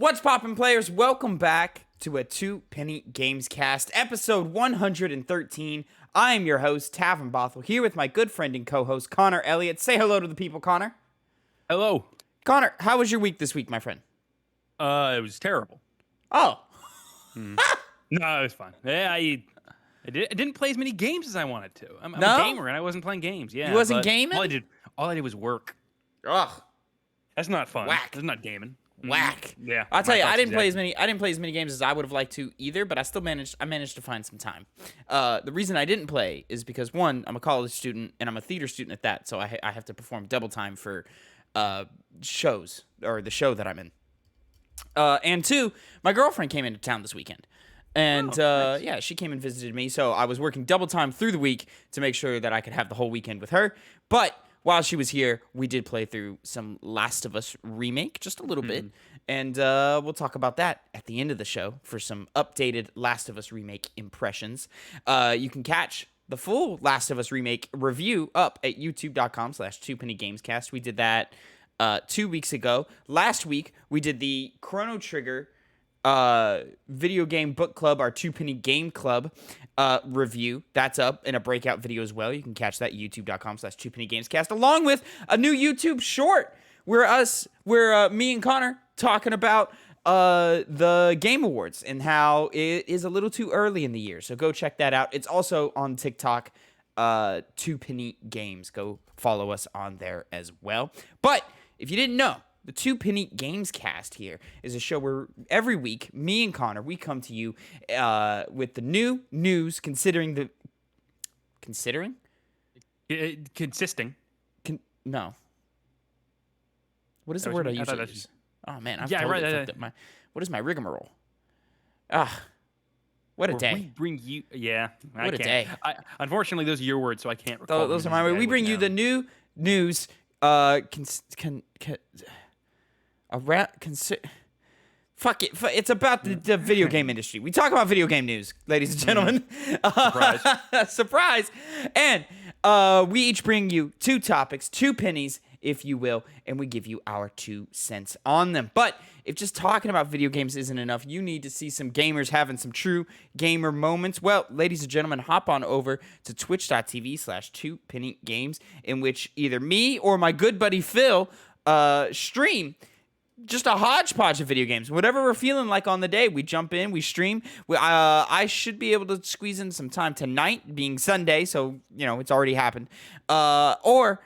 What's poppin', players? Welcome back to a Two-Penny Gamescast, episode 113. I am your host, Tavin Bothel, here with my good friend and co-host, Connor Elliott. Say hello to the people, Connor. Hello. Connor, how was your week this week, my friend? It was terrible. Oh. No, it was fine. Yeah, I didn't play as many games as I wanted to. I'm No? a gamer, and I wasn't playing games. Yeah, You wasn't but gaming? All I did was work. Ugh. That's not fun. Whack. That's not gaming. Whack. Yeah. I'll tell you, I didn't play exactly. as many games as I would have liked to either, but I managed to find some time. The reason I didn't play is because, one, I'm a college student and I'm a theater student at that, so I have to perform double time for shows, or the show that I'm in. And two, my girlfriend came into town this weekend. And, nice. yeah, she came and visited me, so I was working double time through the week to make sure that I could have the whole weekend with her. But while she was here, we did play through some Last of Us Remake, just a little bit. And we'll talk about that at the end of the show for some updated Last of Us Remake impressions. You can catch the full Last of Us Remake review up at youtube.com/2pennygamescast. We did that 2 weeks ago. Last week, we did the Chrono Trigger video game book club, our Two-Penny Game Club review. That's up in a breakout video as well. You can catch that at youtube.com/2pennygamescast, along with a new YouTube short where me and Connor talking about the Game Awards and how it is a little too early in the year. So go check that out. It's also on TikTok, Two-Penny Games. Go follow us on there as well. But if you didn't know, the Two-Penny Gamescast here is a show where every week, me and Connor, we come to you with the new news, consisting? No. What is the word I usually use? Oh, man, I've totally fucked up what is my rigmarole? What a day. We bring you... Yeah. What a day. Unfortunately, those are your words, so I can't recall. Those are my words. We bring you the new news, fuck it. It's about the video game industry. We talk about video game news, ladies and gentlemen. Surprise. Surprise. And we each bring you two topics, two pennies, if you will, and we give you our 2 cents on them. But if just talking about video games isn't enough, you need to see some gamers having some true gamer moments. Well, ladies and gentlemen, hop on over to twitch.tv/2pennygames, in which either me or my good buddy Phil stream just a hodgepodge of video games. Whatever we're feeling like on the day, we jump in, we stream. I should be able to squeeze in some time tonight, being Sunday, so, it's already happened. Or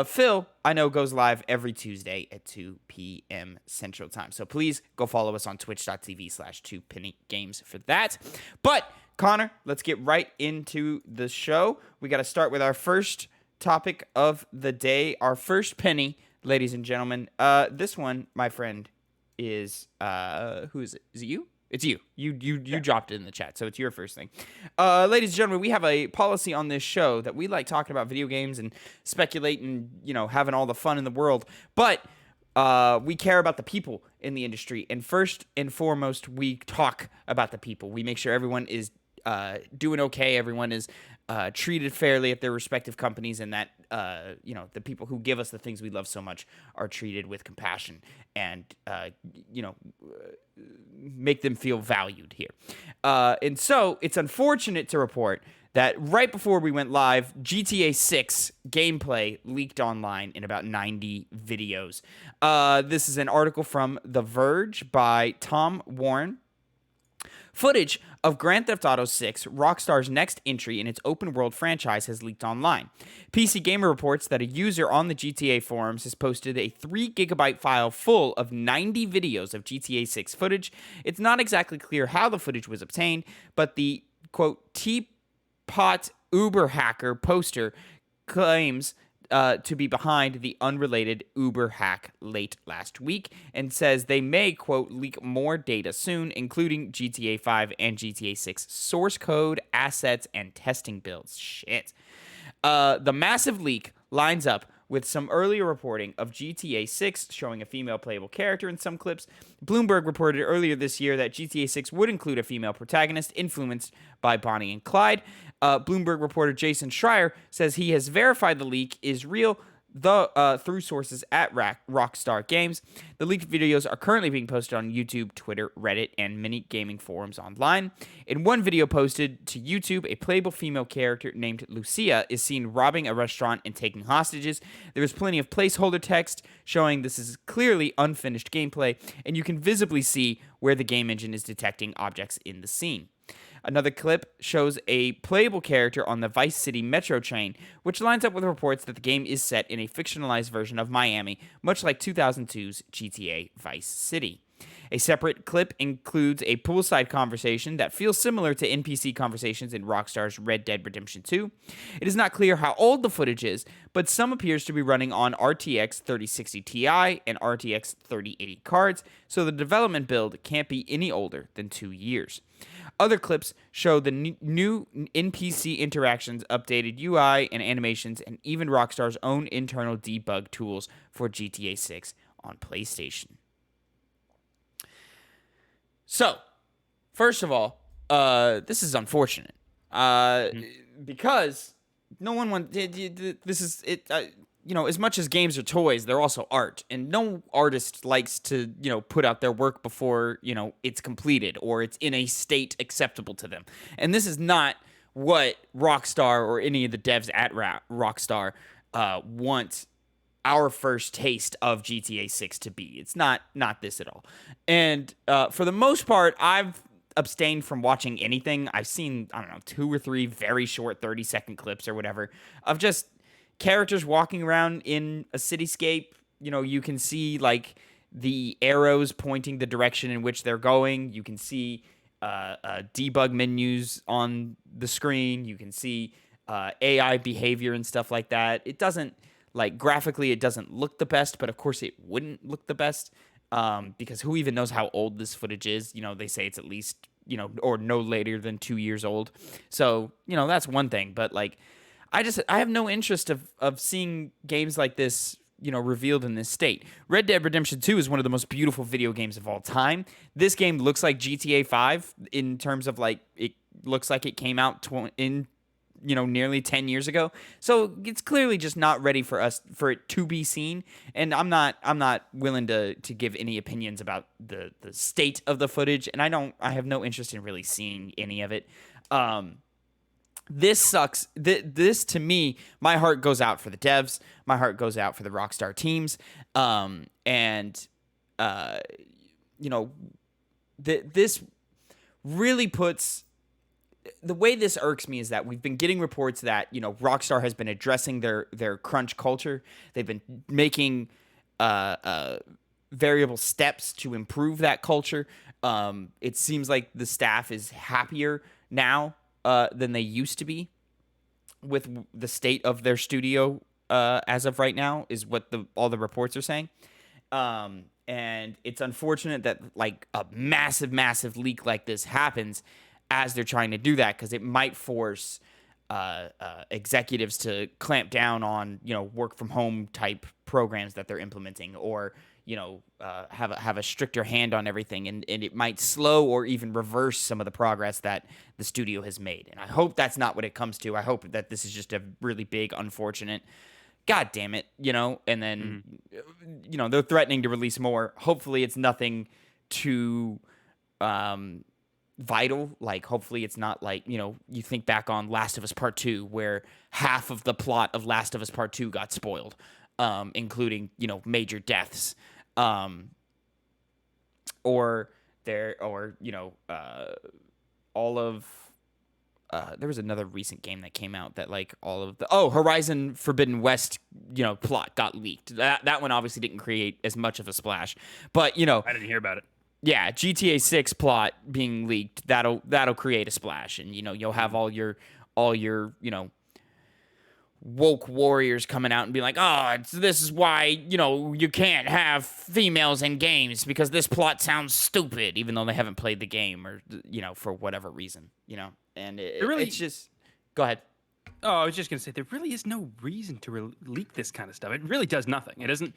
Phil, I know, goes live every Tuesday at 2 p.m. Central Time. So please go follow us on twitch.tv/2pennygames for that. But, Connor, let's get right into the show. We got to start with our first topic of the day, our first penny. Ladies and gentlemen, this one, my friend, is, who is it? Is it you? It's you. You dropped it in the chat, so it's your first thing. Ladies and gentlemen, we have a policy on this show that we like talking about video games and speculating, having all the fun in the world. But we care about the people in the industry. And first and foremost, we talk about the people. We make sure everyone is doing okay. Everyone is treated fairly at their respective companies, and that the people who give us the things we love so much are treated with compassion and make them feel valued here. And so it's unfortunate to report that right before we went live, GTA 6 gameplay leaked online in about 90 videos. This is an article from The Verge by Tom Warren. Footage of Grand Theft Auto 6, Rockstar's next entry in its open-world franchise, has leaked online. PC Gamer reports that a user on the GTA forums has posted a 3-gigabyte file full of 90 videos of GTA 6 footage. It's not exactly clear how the footage was obtained, but the, quote, Teapot Uber hacker poster claims to be behind the unrelated Uber hack late last week, and says they may, quote, leak more data soon, including GTA 5 and GTA 6 source code, assets, and testing builds. Shit. The massive leak lines up with some earlier reporting of GTA 6 showing a female playable character in some clips. Bloomberg reported earlier this year that GTA 6 would include a female protagonist influenced by Bonnie and Clyde. Bloomberg reporter Jason Schreier says he has verified the leak is real, through sources at Rockstar Games. The leaked videos are currently being posted on YouTube, Twitter, Reddit, and many gaming forums online. In one video posted to YouTube, a playable female character named Lucia is seen robbing a restaurant and taking hostages. There is plenty of placeholder text showing this is clearly unfinished gameplay, and you can visibly see where the game engine is detecting objects in the scene. Another clip shows a playable character on the Vice City Metro train, which lines up with reports that the game is set in a fictionalized version of Miami, much like 2002's GTA Vice City. A separate clip includes a poolside conversation that feels similar to NPC conversations in Rockstar's Red Dead Redemption 2. It is not clear how old the footage is, but some appears to be running on RTX 3060 Ti and RTX 3080 cards, so the development build can't be any older than 2 years. Other clips show the new NPC interactions, updated UI and animations, and even Rockstar's own internal debug tools for GTA 6 on PlayStation. So, first of all, this is unfortunate because no one wants. This is it. As much as games are toys, they're also art, and no artist likes to put out their work before it's completed or it's in a state acceptable to them. And this is not what Rockstar or any of the devs at Rockstar want our first taste of GTA 6 to be. It's not this at all. And for the most part, I've abstained from watching anything. I've seen, 2 or 3 very short 30-second clips or whatever of just characters walking around in a cityscape. You can see like the arrows pointing the direction in which they're going. You can see debug menus on the screen. You can see AI behavior and stuff like that. It doesn't, graphically, it doesn't look the best, but of course it wouldn't look the best because who even knows how old this footage is? They say it's at least, or no later than 2 years old. So, that's one thing. But, I have no interest of seeing games like this, revealed in this state. Red Dead Redemption 2 is one of the most beautiful video games of all time. This game looks like GTA 5 in terms of, it looks like it came out nearly 10 years ago. So it's clearly just not ready for it to be seen. And I'm not willing to give any opinions about the state of the footage. And I have no interest in really seeing any of it. This sucks. This to me, my heart goes out for the devs. My heart goes out for the Rockstar teams. This really puts. The way this irks me is that we've been getting reports that Rockstar has been addressing their crunch culture. They've been making variable steps to improve that culture. It seems like the staff is happier now than they used to be with the state of their studio as of right now, is what all the reports are saying. And it's unfortunate that a massive leak like this happens as they're trying to do that, because it might force executives to clamp down on work from home type programs that they're implementing, or have a stricter hand on everything, and it might slow or even reverse some of the progress that the studio has made. And I hope that's not what it comes to. I hope that this is just a really big, unfortunate, God damn it, and then, they're threatening to release more. Hopefully it's nothing too vital. Hopefully it's not you think back on Last of Us Part 2, where half of the plot of Last of Us Part 2 got spoiled, including, major deaths. All of there was another recent game that came out that all of the Horizon Forbidden West plot got leaked. That one obviously didn't create as much of a splash, but I didn't hear about it. Yeah, GTA 6 plot being leaked, that'll create a splash, and you'll have all your woke warriors coming out and be like, this is why, you can't have females in games because this plot sounds stupid, even though they haven't played the game, or, for whatever reason, and it's just, go ahead. Oh, I was just going to say, there really is no reason to leak this kind of stuff. It really does nothing. It doesn't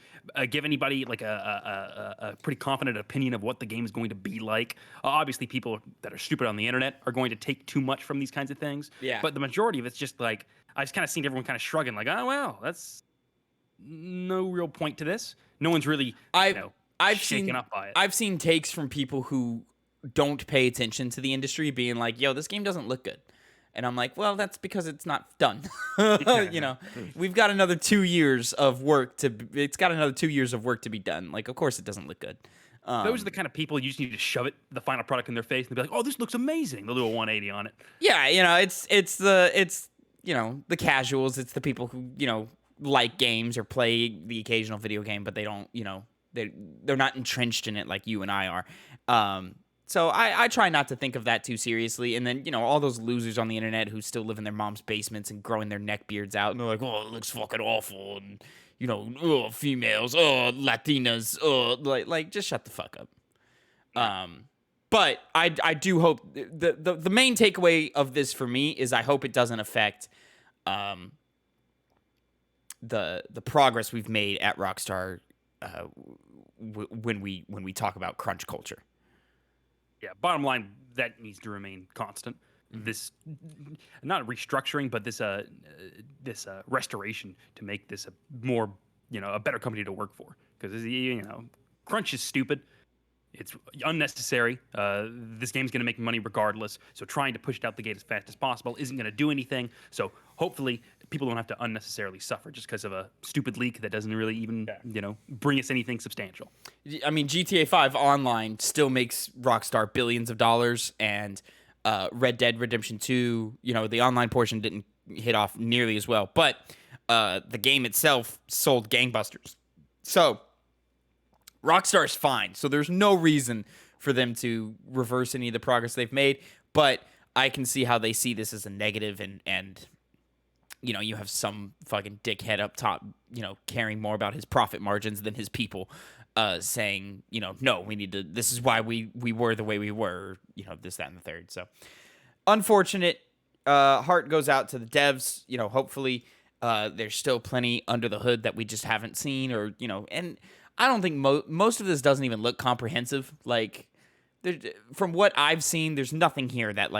give anybody a pretty confident opinion of what the game is going to be like. Obviously, people that are stupid on the internet are going to take too much from these kinds of things. Yeah. But the majority of it's just I just kind of seen everyone kind of shrugging oh, well, that's no real point to this. No one's really, I've shaken seen up by it. I've seen takes from people who don't pay attention to the industry being like, "Yo, this game doesn't look good." And I'm like, "Well, that's because it's not done." We've got another 2 years of work it's got another 2 years of work to be done. Like, of course it doesn't look good. Those are the kind of people you just need to shove the final product in their face and be like, "Oh, this looks amazing." They'll do a 180 on it. Yeah, it's the casuals, it's the people who, like games or play the occasional video game, but they don't, they're not entrenched in it like you and I are. So I try not to think of that too seriously. And then, all those losers on the internet who still live in their mom's basements and growing their neck beards out. And they're like, "Oh, it looks fucking awful." And, females, Latinas, like just shut the fuck up. But I do hope the main takeaway of this for me is I hope it doesn't affect the progress we've made at Rockstar when we talk about crunch culture. Yeah, bottom line, that needs to remain constant. This, not restructuring, but this restoration to make this a more, a better company to work for. Because, crunch is stupid. It's unnecessary. This game's going to make money regardless. So trying to push it out the gate as fast as possible isn't going to do anything. So hopefully people don't have to unnecessarily suffer just because of a stupid leak that doesn't really even, bring us anything substantial. I mean, GTA 5 Online still makes Rockstar billions of dollars, and Red Dead Redemption 2, the online portion didn't hit off nearly as well. But the game itself sold gangbusters. So Rockstar's fine, so there's no reason for them to reverse any of the progress they've made, but I can see how they see this as a negative, and you have some fucking dickhead up top, caring more about his profit margins than his people, saying, no, we need to, this is why we were the way we were, this, that, and the third. So unfortunate. Heart goes out to the devs. Hopefully there's still plenty under the hood that we just haven't seen, or, and I don't think most of this doesn't even look comprehensive. Like, from what I've seen, there's nothing here that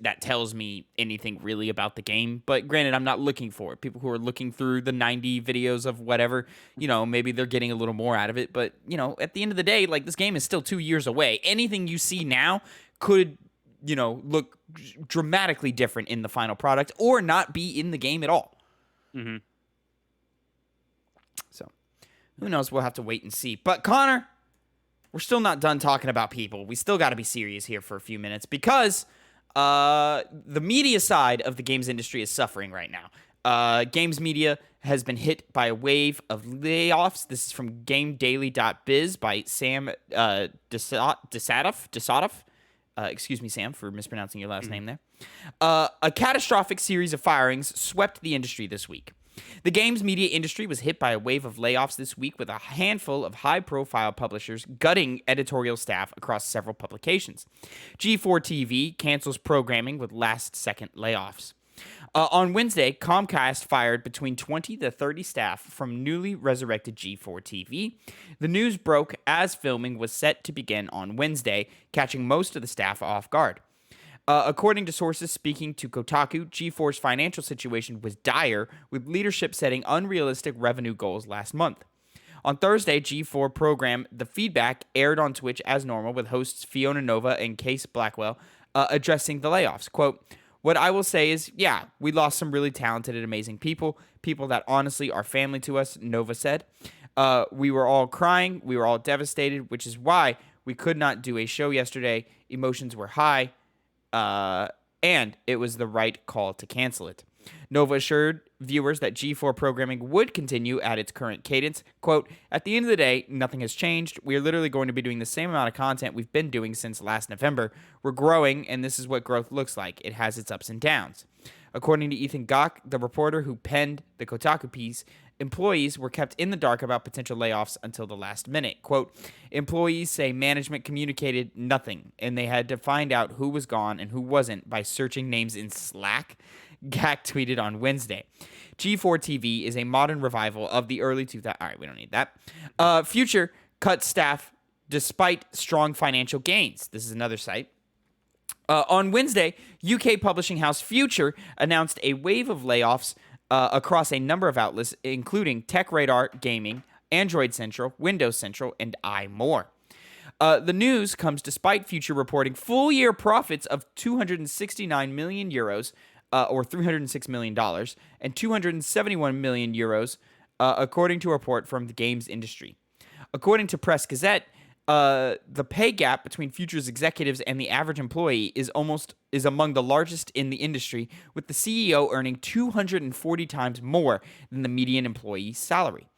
that tells me anything really about the game. But granted, I'm not looking for it. People who are looking through the 90 videos of whatever, maybe they're getting a little more out of it. But at the end of the day, this game is still 2 years away. Anything you see now could, look dramatically different in the final product, or not be in the game at all. Mm-hmm. So, who knows? We'll have to wait and see. But Connor, we're still not done talking about people. We still got to be serious here for a few minutes, because the media side of the games industry is suffering right now. Games media has been hit by a wave of layoffs. This is from GameDaily.biz by Sam Desadov. Excuse me, Sam, for mispronouncing your last name there. A catastrophic series of firings swept the industry this week. The games media industry was hit by a wave of layoffs this week, with a handful of high-profile publishers gutting editorial staff across several publications. G4 TV cancels programming with last-second layoffs. On Wednesday, Comcast fired between 20 to 30 staff from newly resurrected G4 TV. The news broke as filming was set to begin on Wednesday, catching most of the staff off guard. According to sources speaking to Kotaku, G4's financial situation was dire, with leadership setting unrealistic revenue goals last month. On Thursday, G4 program The Feedback aired on Twitch as normal, with hosts Fiona Nova and Case Blackwell addressing the layoffs. Quote, "What I will say is, yeah, we lost some really talented and amazing people that honestly are family to us," Nova said. "We were all crying. We were all devastated, which is why we could not do a show yesterday. Emotions were high. And it was the right call to cancel it." Nova assured viewers that G4 programming would continue at its current cadence. Quote, "At the end of the day, nothing has changed. We are literally going to be doing the same amount of content we've been doing since last November. We're growing, and this is what growth looks like. It has its ups and downs." According to Ethan Gach, the reporter who penned the Kotaku piece, employees were kept in the dark about potential layoffs until the last minute. Quote, "Employees say management communicated nothing, and they had to find out who was gone and who wasn't by searching names in Slack," Gach tweeted on Wednesday. G4 TV is a modern revival of the early 2000s. All right, we don't need that. Future cut staff despite strong financial gains. This is another site. On Wednesday, UK publishing house Future announced a wave of layoffs across a number of outlets, including Tech Radar, Gaming, Android Central, Windows Central, and iMore. The news comes despite Future reporting full-year profits of 269 million euros, or $306 million, and 271 million euros, according to a report from the games industry. According to Press Gazette, the pay gap between Future's executives and the average employee is among the largest in the industry, with the CEO earning 240 times more than the median employee's salary.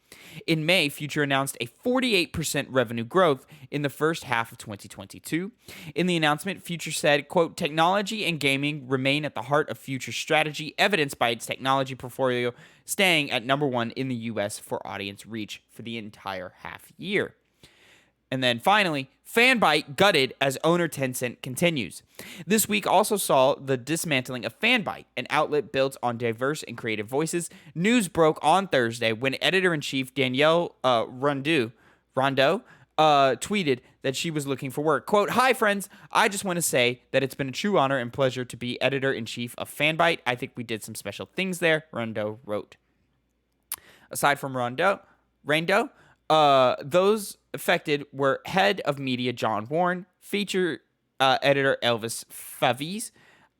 In May, Future announced a 48% revenue growth in the first half of 2022. In the announcement, Future said, quote, technology and gaming remain at the heart of Future's strategy, evidenced by its technology portfolio staying at number 1 in the U.S. for audience reach for the entire half year. And then finally, Fanbyte gutted as owner Tencent continues. This week also saw the dismantling of Fanbyte, an outlet built on diverse and creative voices. News broke on Thursday when editor-in-chief Danielle Rondeau tweeted that she was looking for work. Quote, hi, friends. I just want to say that it's been a true honor and pleasure to be editor-in-chief of Fanbyte. I think we did some special things there, Rondeau wrote. Aside from Rondeau, those affected were head of media John Warren, feature editor Elvis Faviz,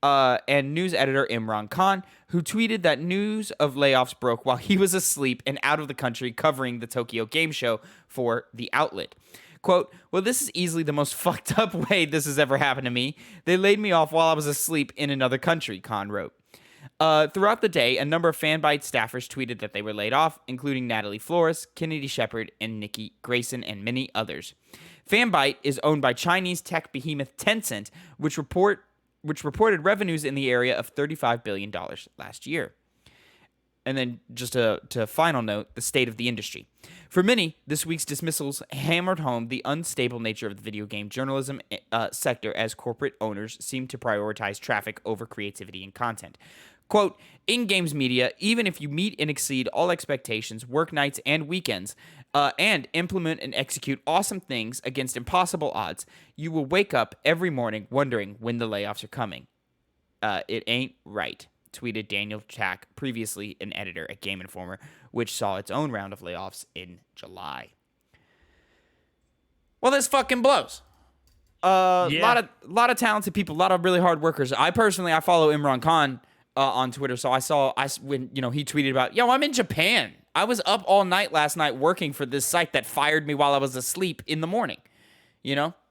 and news editor Imran Khan, who tweeted that news of layoffs broke while he was asleep and out of the country covering the Tokyo Game Show for the outlet. Quote, well, this is easily the most fucked up way this has ever happened to me. They laid me off while I was asleep in another country, Khan wrote. Throughout the day, a number of Fanbyte staffers tweeted that they were laid off, including Natalie Flores, Kennedy Shepard, and Nikki Grayson, and many others. Fanbyte is owned by Chinese tech behemoth Tencent, which reported revenues in the area of $35 billion last year. And then just to final note, the state of the industry. For many, this week's dismissals hammered home the unstable nature of the video game journalism sector as corporate owners seem to prioritize traffic over creativity and content. Quote, in games media, even if you meet and exceed all expectations, work nights and weekends, and implement and execute awesome things against impossible odds, you will wake up every morning wondering when the layoffs are coming. It ain't right, tweeted Daniel Chack, previously an editor at Game Informer, which saw its own round of layoffs in July. Well, this fucking blows. Yeah. Lot of talented people, a lot of really hard workers. I follow Imran Khan on Twitter, so when he tweeted about, yo, I'm in Japan. I was up all night last night working for this site that fired me while I was asleep in the morning. So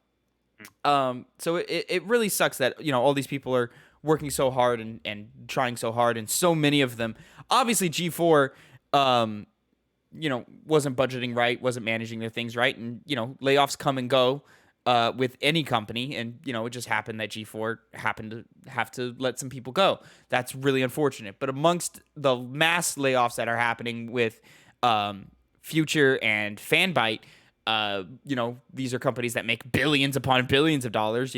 it really sucks that all these people are working so hard and trying so hard, and so many of them. Obviously, G4, wasn't budgeting right, wasn't managing their things right, and layoffs come and go with any company, and it just happened that G4 happened to have to let some people go. That's really unfortunate. But amongst the mass layoffs that are happening with Future and Fanbyte, these are companies that make billions upon billions of dollars.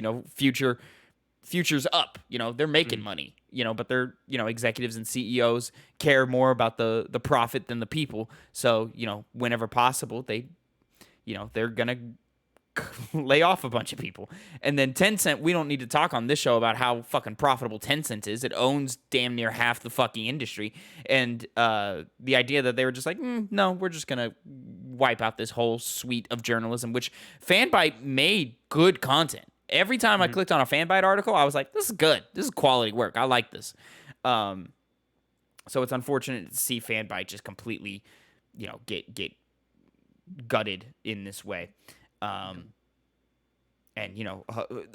Future's up, they're making money, but they're, executives and CEOs care more about the profit than the people. So, whenever possible, they're going to lay off a bunch of people. And then Tencent, we don't need to talk on this show about how fucking profitable Tencent is. It owns damn near half the fucking industry. And the idea that they were just like, no, we're just going to wipe out this whole suite of journalism, which Fanbyte made good content. Every time I clicked on a Fanbyte article, I was like, this is good. This is quality work. I like this. So it's unfortunate to see Fanbyte just completely, get gutted in this way. And,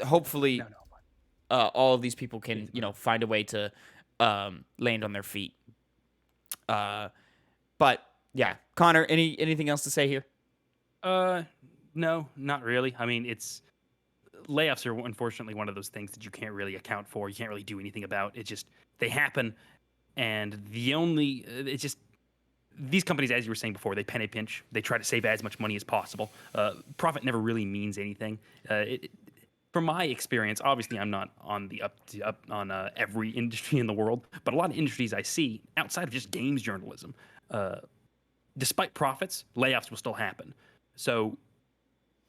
hopefully all of these people can, find a way to land on their feet. But, yeah. Connor, anything else to say here? No, not really. I mean, layoffs are unfortunately one of those things that you can't really account for. You can't really do anything about. They happen, and these companies, as you were saying before, they penny pinch. They try to save as much money as possible. Profit never really means anything. From my experience, obviously I'm not on the up on every industry in the world, but a lot of industries I see outside of just games journalism, despite profits, layoffs will still happen. So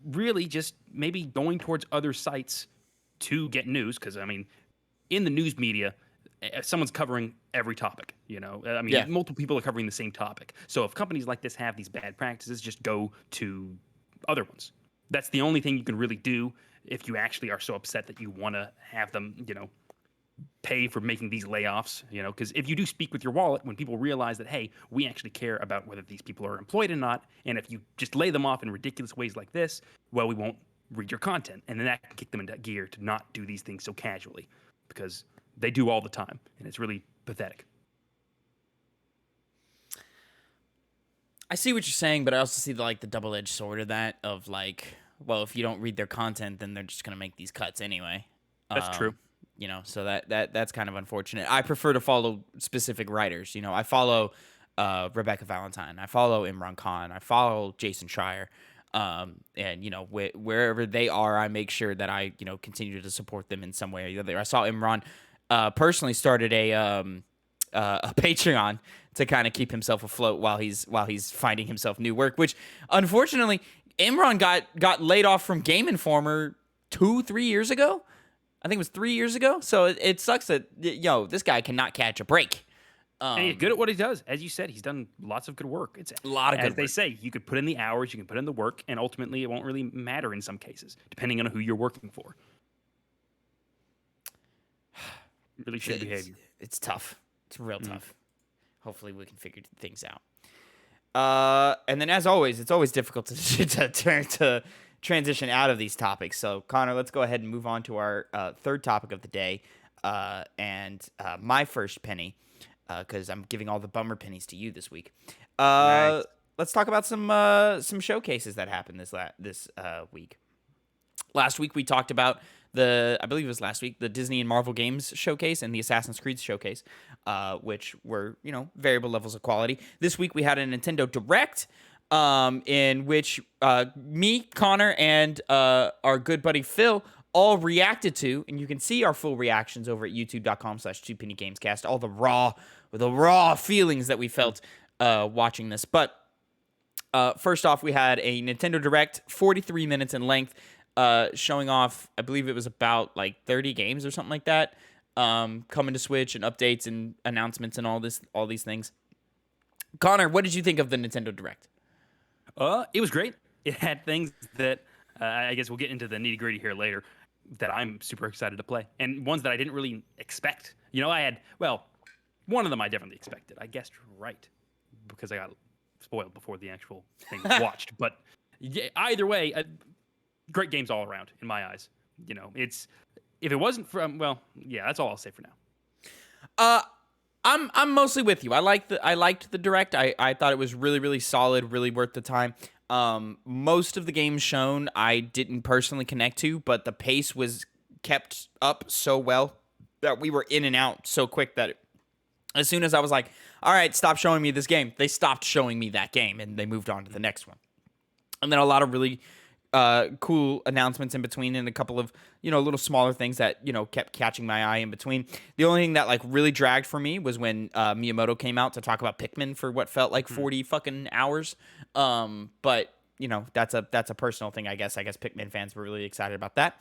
really just maybe going towards other sites to get news, because I mean, in the news media, someone's covering every topic. I mean, Yeah. multiple people are covering the same topic. So if companies like this have these bad practices, just go to other ones. That's the only thing you can really do if you actually are so upset that you want to have them, pay for making these layoffs, because if you do speak with your wallet, when people realize that, hey, we actually care about whether these people are employed or not, and if you just lay them off in ridiculous ways like this, well, we won't read your content. And then that can kick them into gear to not do these things so casually, because they do all the time, and it's really pathetic. I see what you're saying, but I also see the double-edged sword of that, of like, well, if you don't read their content, then they're just gonna make these cuts anyway. That's true. So that's kind of unfortunate. I prefer to follow specific writers. I follow Rebecca Valentine. I follow Imran Khan. I follow Jason Schreier. And wherever they are, I make sure that I continue to support them in some way or the other. I saw Imran personally started a Patreon to kind of keep himself afloat while he's finding himself new work. Which unfortunately, Imran got laid off from Game Informer 2-3 years ago. I think it was 3 years ago. So it sucks that this guy cannot catch a break. And he's good at what he does. As you said, he's done lots of good work. It's a lot of good work. As they say, you could put in the hours, you can put in the work, and ultimately it won't really matter in some cases, depending on who you're working for. Really shitty behavior. It's tough. It's real tough. Hopefully we can figure things out. And then, as always, it's always difficult to transition out of these topics. So, Connor, let's go ahead and move on to our third topic of the day, and my first penny, because I'm giving all the bummer pennies to you this week. Nice. Let's talk about some showcases that happened this week. Last week we talked about I believe it was last week, the Disney and Marvel Games showcase and the Assassin's Creed showcase, which were, variable levels of quality. This week we had a Nintendo Direct, in which me, Connor, and our good buddy Phil all reacted to, and you can see our full reactions over at youtube.com/2pennygamescast, all the raw feelings that we felt watching this. But first off, we had a Nintendo Direct, 43 minutes in length, showing off, I believe it was about 30 games or something like that, coming to Switch, and updates and announcements and all these things. Connor, what did you think of the Nintendo Direct? It was great. It had things that I guess we'll get into the nitty gritty here later that I'm super excited to play, and ones that I didn't really expect. One of them I definitely expected. I guessed right because I got spoiled before the actual thing was watched. But yeah, either way, great games all around in my eyes. It's if it wasn't from that's all I'll say for now. I'm mostly with you. I liked the Direct. I thought it was really, really solid, really worth the time. Most of the games shown I didn't personally connect to, but the pace was kept up so well that we were in and out so quick that as soon as I was like, all right, stop showing me this game, they stopped showing me that game and they moved on to the next one. And then a lot of really cool announcements in between, and a couple of little smaller things that kept catching my eye in between. The only thing that really dragged for me was when Miyamoto came out to talk about Pikmin for what felt like 40 fucking hours. But that's a personal thing, I guess. Pikmin fans were really excited about that.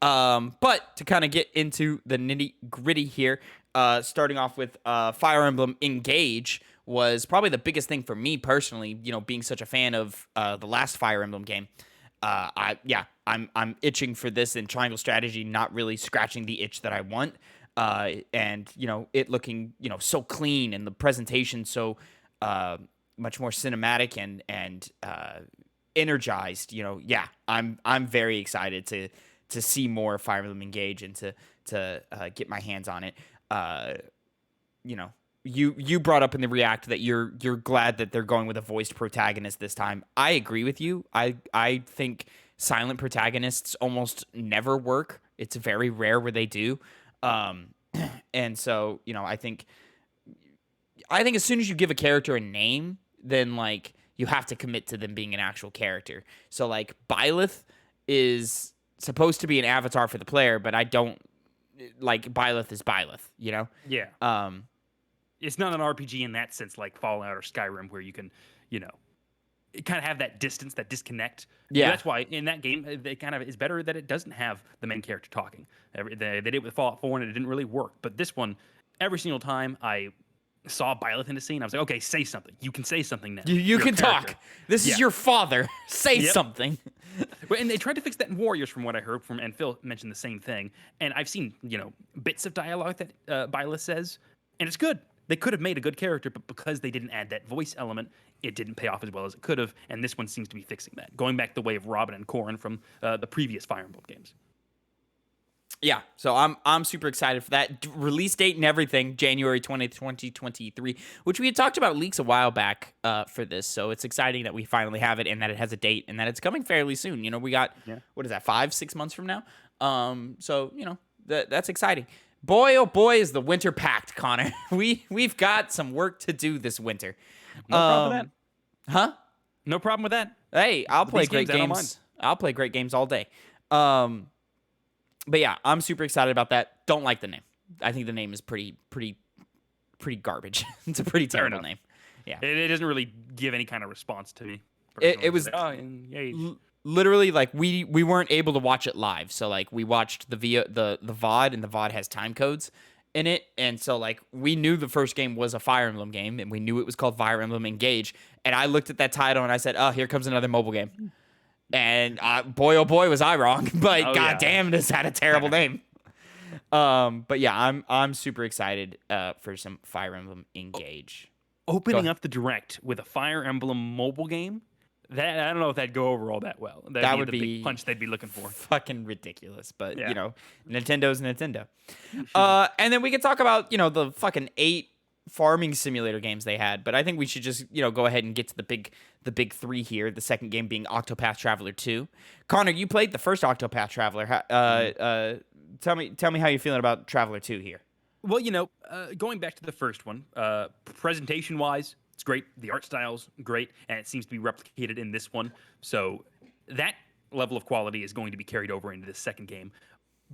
But to kind of get into the nitty gritty here, starting off with Fire Emblem Engage was probably the biggest thing for me personally. Being such a fan of the last Fire Emblem game. I'm itching for this, and Triangle Strategy not really scratching the itch that I want. And it looking so clean, and the presentation so much more cinematic and energized. I'm very excited to see more Fire Emblem Engage and to get my hands on it. You brought up in the react that you're glad that they're going with a voiced protagonist this time. I agree with you. I think silent protagonists almost never work. It's very rare where they do. And so, I think as soon as you give a character a name, then you have to commit to them being an actual character. So Byleth is supposed to be an avatar for the player, but I don't Byleth is Byleth, Yeah. It's not an RPG in that sense, like Fallout or Skyrim, where you can, kind of have that distance, that disconnect. Yeah. That's why in that game, it kind of is better that it doesn't have the main character talking. They did it with Fallout 4, and it didn't really work. But this one, every single time I saw Byleth in the scene, I was like, okay, say something. You can say something now. You You're a can character. talk. This is Yeah. your father. Say Yep. something. And they tried to fix that in Warriors, from what I heard from, and Phil mentioned the same thing. And I've seen, bits of dialogue that Byleth says, and it's good. They could have made a good character, but because they didn't add that voice element, it didn't pay off as well as it could have. And this one seems to be fixing that, going back the way of Robin and Corrin from the previous Fire Emblem games. Yeah, so I'm super excited for that. Release date and everything, January 20th, 2023, which we had talked about leaks a while back for this. So it's exciting that we finally have it and that it has a date and that it's coming fairly soon. We got, what is that, 5-6 months from now? So, that's exciting. Boy, oh boy, is the winter packed, Connor. We've got some work to do this winter. No problem with that. Huh? No problem with that. Hey, I'll play These great games, I don't games. I'll play great games all day. But yeah, I'm super excited about that. Don't like the name. I think the name is pretty garbage. It's a pretty terrible name. Yeah. It doesn't really give any kind of response to me. It was yay. literally like we weren't able to watch it live. So like we watched the VOD, and the VOD has time codes in it, and so like we knew the first game was a Fire Emblem game, and we knew it was called Fire Emblem Engage. And I looked at that title and I said, "Oh, here comes another mobile game." And boy, oh boy, was I wrong. But goddamn, this had a terrible name. But yeah, I'm super excited for some Fire Emblem Engage. Opening up the Direct with a Fire Emblem mobile game, that I don't know if that'd go over all that well. That would the be big punch they'd be looking for. Fucking ridiculous. But Yeah. Nintendo's Nintendo. And then we could talk about the fucking 8 farming simulator games they had, but I think we should just go ahead and get to the big 3 here. The second game being Octopath Traveler 2. Connor, you played the first Octopath Traveler. Tell me how you're feeling about Traveler 2 here. Well, going back to the first one, presentation-wise, it's great. The art style's great, and it seems to be replicated in this one. So that level of quality is going to be carried over into this second game.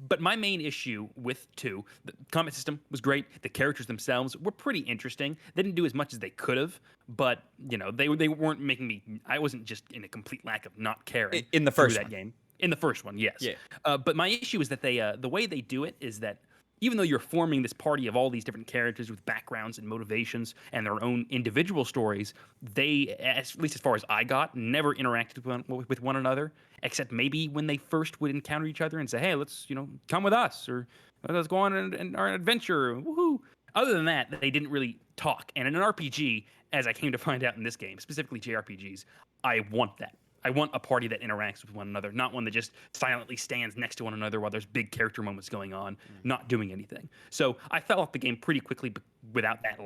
But my main issue with 2, the combat system was great. The characters themselves were pretty interesting. They didn't do as much as they could have, but they weren't making me. I wasn't just in a complete lack of not caring in the first that game. In the first one, yes. Yeah. But my issue is that the way they do it is that even though you're forming this party of all these different characters with backgrounds and motivations and their own individual stories, they, at least as far as I got, never interacted with one another, except maybe when they first would encounter each other and say, hey, let's, come with us, or let's go on our adventure, woohoo. Other than that, they didn't really talk. And in an RPG, as I came to find out in this game, specifically JRPGs, I want that. I want a party that interacts with one another, not one that just silently stands next to one another while there's big character moments going on, not doing anything. So I fell off the game pretty quickly without that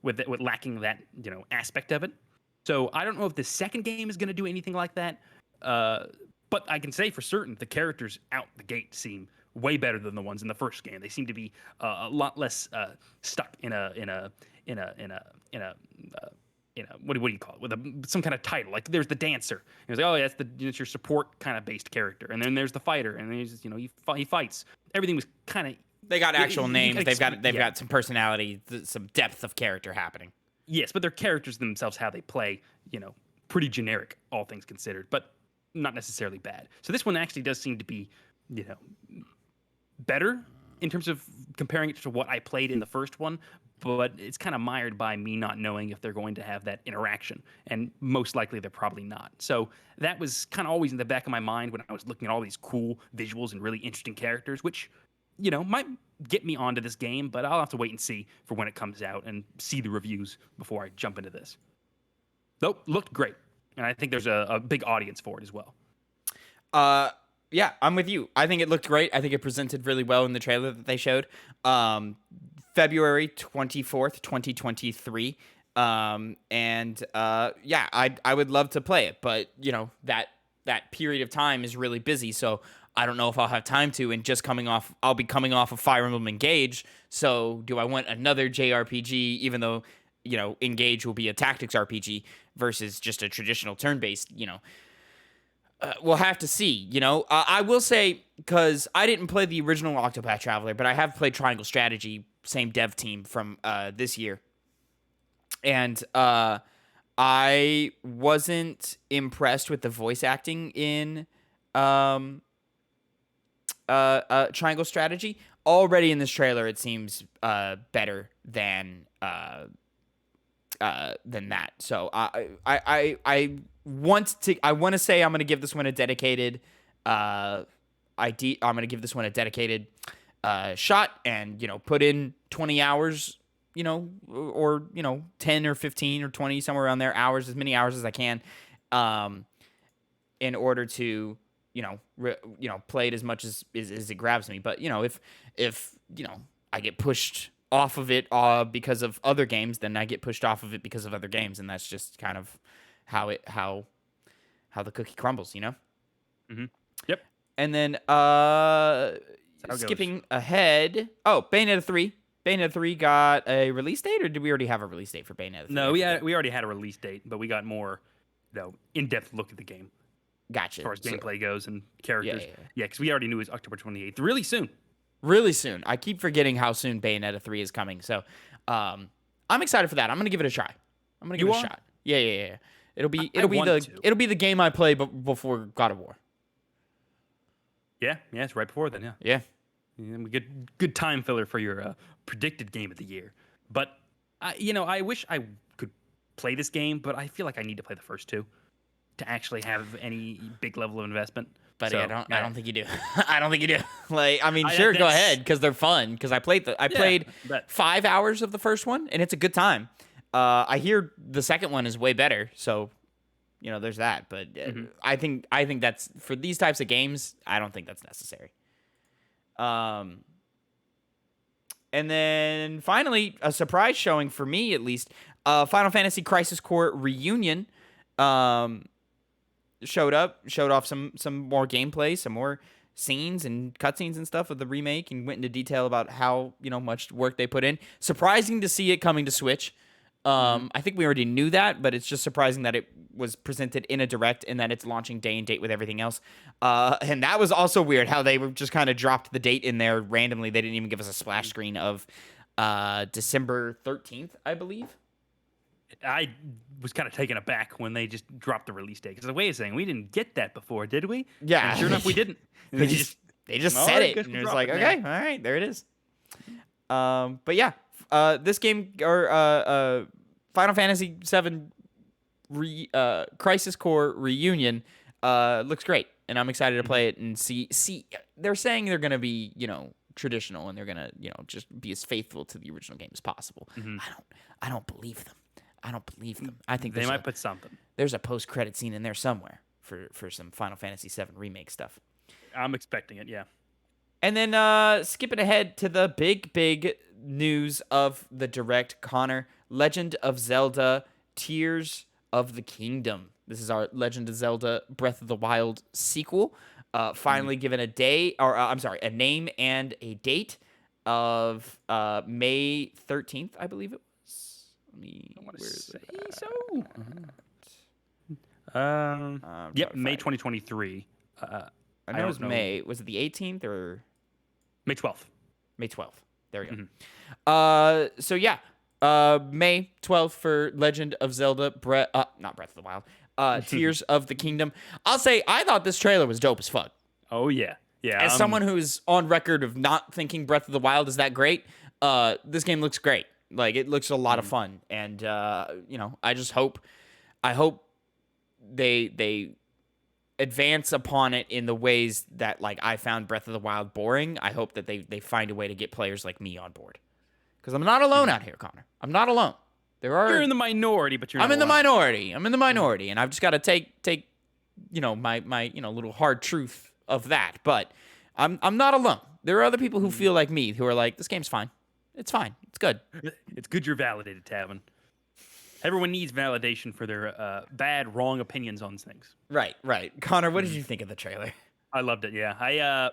with lacking that aspect of it. So I don't know if the second game is going to do anything like that, but I can say for certain the characters out the gate seem way better than the ones in the first game. They seem to be a lot less stuck in a what do you call it, with some kind of title. Like there's the dancer. It was like, oh, yeah, that's your support kind of based character, and then there's the fighter, and then he's he fights. Everything was kind of. They got actual names. They've got some personality, some depth of character happening. Yes, but their characters themselves, how they play, pretty generic, all things considered, but not necessarily bad. So this one actually does seem to be, better in terms of comparing it to what I played in the first one, but it's kind of mired by me not knowing if they're going to have that interaction, and most likely they're probably not. So that was kind of always in the back of my mind when I was looking at all these cool visuals and really interesting characters, which, might get me onto this game, but I'll have to wait and see for when it comes out and see the reviews before I jump into this. Though, looked great, and I think there's a big audience for it as well. Yeah, I'm with you. I think it looked great. I think it presented really well in the trailer that they showed. February 24th, 2023. Yeah, I would love to play it, but that period of time is really busy, so I don't know if I'll have time to, and I'll be coming off of Fire Emblem Engage, so do I want another JRPG, even though, Engage will be a tactics RPG versus just a traditional turn-based, we'll have to see, I will say, because I didn't play the original Octopath Traveler, but I have played Triangle Strategy, same dev team from this year. And I wasn't impressed with the voice acting in Triangle Strategy. already in this trailer it seems better than that. So I want to say I'm going to give this one a dedicated I'm going to give this one a dedicated shot, and put in 20 hours, or 10 or 15 or 20, somewhere around there, hours, as many hours as I can, in order to play it as much as it grabs me. But if I get pushed off of it because of other games, then I get pushed off of it because of other games, and that's just kind of how the cookie crumbles, Mm-hmm. Yep. And then skipping goes. ahead. Oh, Bayonetta 3. Bayonetta 3 got a release date, or did we already have a release date for Bayonetta 3? No, we already had a release date, but we got more, in-depth look at the game. Gotcha. As far as gameplay goes and characters. Yeah. Because we already knew it was October 28th. Really soon. Really soon. I keep forgetting how soon Bayonetta 3 is coming. So I'm excited for that. I'm going to give it a try. I'm going to give it a shot. Yeah. It'll be the game I play before God of War. Yeah, it's right before then, Yeah. Good time filler for your predicted game of the year. But I wish I could play this game, but I feel like I need to play the first two to actually have any big level of investment. But I don't think you do. I don't think you do. Like, I mean, sure, go ahead, because they're fun. Because I played 5 hours of the first one, and it's a good time. I hear the second one is way better, so there's that. But I think that's, for these types of games, I don't think that's necessary. And then finally, a surprise showing for me, at least, Final Fantasy Crisis Core Reunion. Showed off some more gameplay, some more scenes and cutscenes and stuff of the remake, and went into detail about how much work they put in. Surprising to see it coming to Switch. I think we already knew that, but it's just surprising that it was presented in a direct and that it's launching day and date with everything else. And that was also weird how they were just kind of dropped the date in there randomly. They didn't even give us a splash screen of December 13th, I believe. I was kind of taken aback when they just dropped the release date, because the way of saying, we didn't get that before, did we? Yeah. And sure enough, we didn't. They just said it, and it was like, okay, all right, there it is. But yeah, this game, or Final Fantasy VII Crisis Core Reunion looks great, and I'm excited to play it and see. They're saying they're gonna be traditional, and they're gonna just be as faithful to the original game as possible. I don't believe them. I think they might put something. There's a post-credit scene in there somewhere for some Final Fantasy VII Remake stuff. I'm expecting it, yeah. And then skipping ahead to the big news of the Direct, Connor, Legend of Zelda Tears of the Kingdom. This is our Legend of Zelda Breath of the Wild sequel. Finally given a name and a date of May 13th, I believe it was. Yep, May 2023. I know it was May. Was it the 18th or May 12th? May 12th. There we go. So yeah, May 12th for Legend of Zelda not Breath of the Wild. Tears of the Kingdom. I'll say I thought this trailer was dope as fuck. Oh yeah. Yeah. As someone who's on record of not thinking Breath of the Wild is that great, this game looks great. Like, it looks a lot of fun, and I hope they advance upon it in the ways that, like, I found Breath of the Wild boring. I hope that they find a way to get players like me on board, because I'm not alone out here, Connor. I'm not alone. You're in the minority, but I'm in the minority. I'm in the minority, and I've just got to take my little hard truth of that. But I'm not alone. There are other people who feel like me, who are like, this game's fine. It's fine. It's good. It's good you're validated, Tavin. Everyone needs validation for their bad, wrong opinions on things. Right. Connor, what did you think of the trailer? I loved it, yeah. I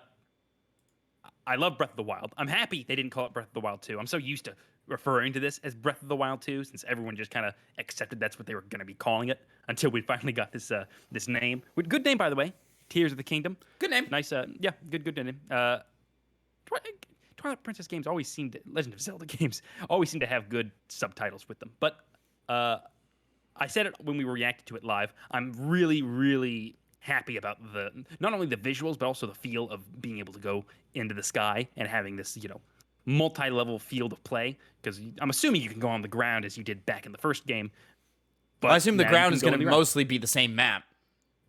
love Breath of the Wild. I'm happy they didn't call it Breath of the Wild 2. I'm so used to referring to this as Breath of the Wild 2, since everyone just kind of accepted that's what they were going to be calling it, until we finally got this name. Good name, by the way. Tears of the Kingdom. Good name. Nice, good name. Twilight Princess games Legend of Zelda games always seem to have good subtitles with them. But I said it when we reacted to it live. I'm really, really happy about not only the visuals but also the feel of being able to go into the sky and having this, multi-level field of play. Because I'm assuming you can go on the ground as you did back in the first game. But I assume the now you ground can is go going on to the ground. mostly be the same map.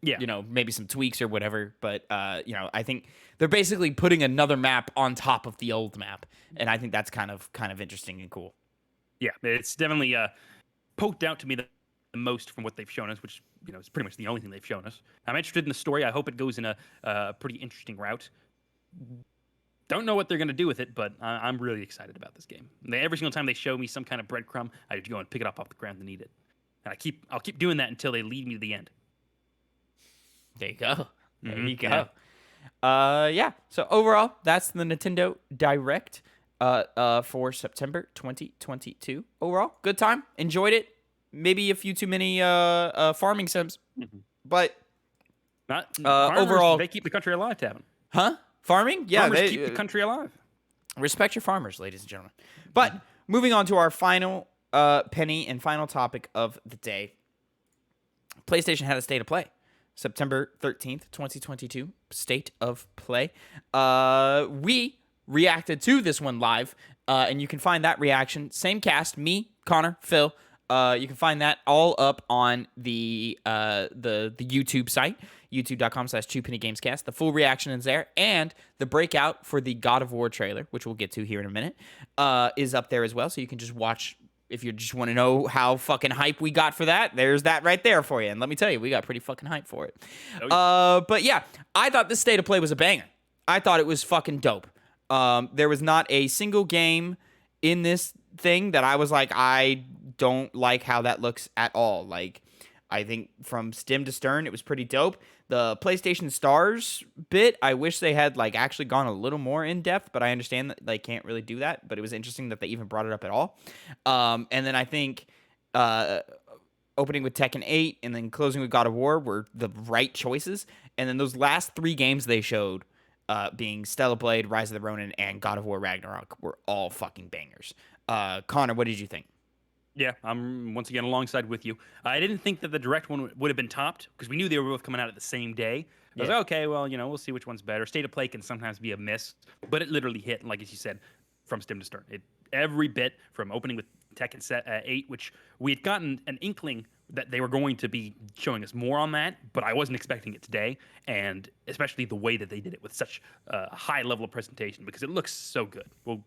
Yeah. Maybe some tweaks or whatever. But, I think they're basically putting another map on top of the old map. And I think that's kind of interesting and cool. Yeah, it's definitely poked out to me the most from what they've shown us, which is pretty much the only thing they've shown us. I'm interested in the story. I hope it goes in a pretty interesting route. Don't know what they're going to do with it, but I'm really excited about this game. Every single time they show me some kind of breadcrumb, I just go and pick it up off the ground and eat it. And I'll keep doing that until they lead me to the end. There you go. There you Yeah. go. So overall, that's the Nintendo Direct for September 2022. Overall, good time. Enjoyed it. Maybe a few too many farming sims, but Farmers, overall, they keep the country alive, Tavin. huh? Farming? Yeah, Farmers they keep the country alive. respect your farmers, ladies and gentlemen. But moving on to our final penny and final topic of the day. PlayStation had a state of play. September 13th, 2022, state of play. We reacted to this one live, and you can find that reaction, same cast, me, Connor, Phil. You can find that all up on the YouTube site, youtube.com/2pennygamescast. The full reaction is there, and the breakout for the God of War trailer, which we'll get to here in a minute, is up there as well. So you can just watch. If you just want to know how fucking hype we got for that, there's that right there for you. And let me tell you, we got pretty fucking hype for it. Oh, yeah. But yeah, I thought this state of play was a banger. I thought it was fucking dope. There was not a single game in this thing that I was like, I don't like how that looks at all. Like, I think from stem to stern, it was pretty dope. The PlayStation Stars bit, I wish they had like actually gone a little more in depth, but I understand that they can't really do that. But it was interesting that they even brought it up at all. And then I think opening with Tekken 8 and then closing with God of War were the right choices. And then those last three games they showed, being Stellar Blade, Rise of the Ronin, and God of War Ragnarok, were all fucking bangers. Connor, what did you think? Yeah, I'm once again alongside with you. I didn't think that the direct one would have been topped because we knew they were both coming out at the same day. I was like, okay, well, we'll see which one's better. State of play can sometimes be a miss, but it literally hit, like as you said, from stem to stern. Every bit from opening with Tekken 8, which we had gotten an inkling that they were going to be showing us more on that, but I wasn't expecting it today, and especially the way that they did it with such a high level of presentation because it looks so good. Well,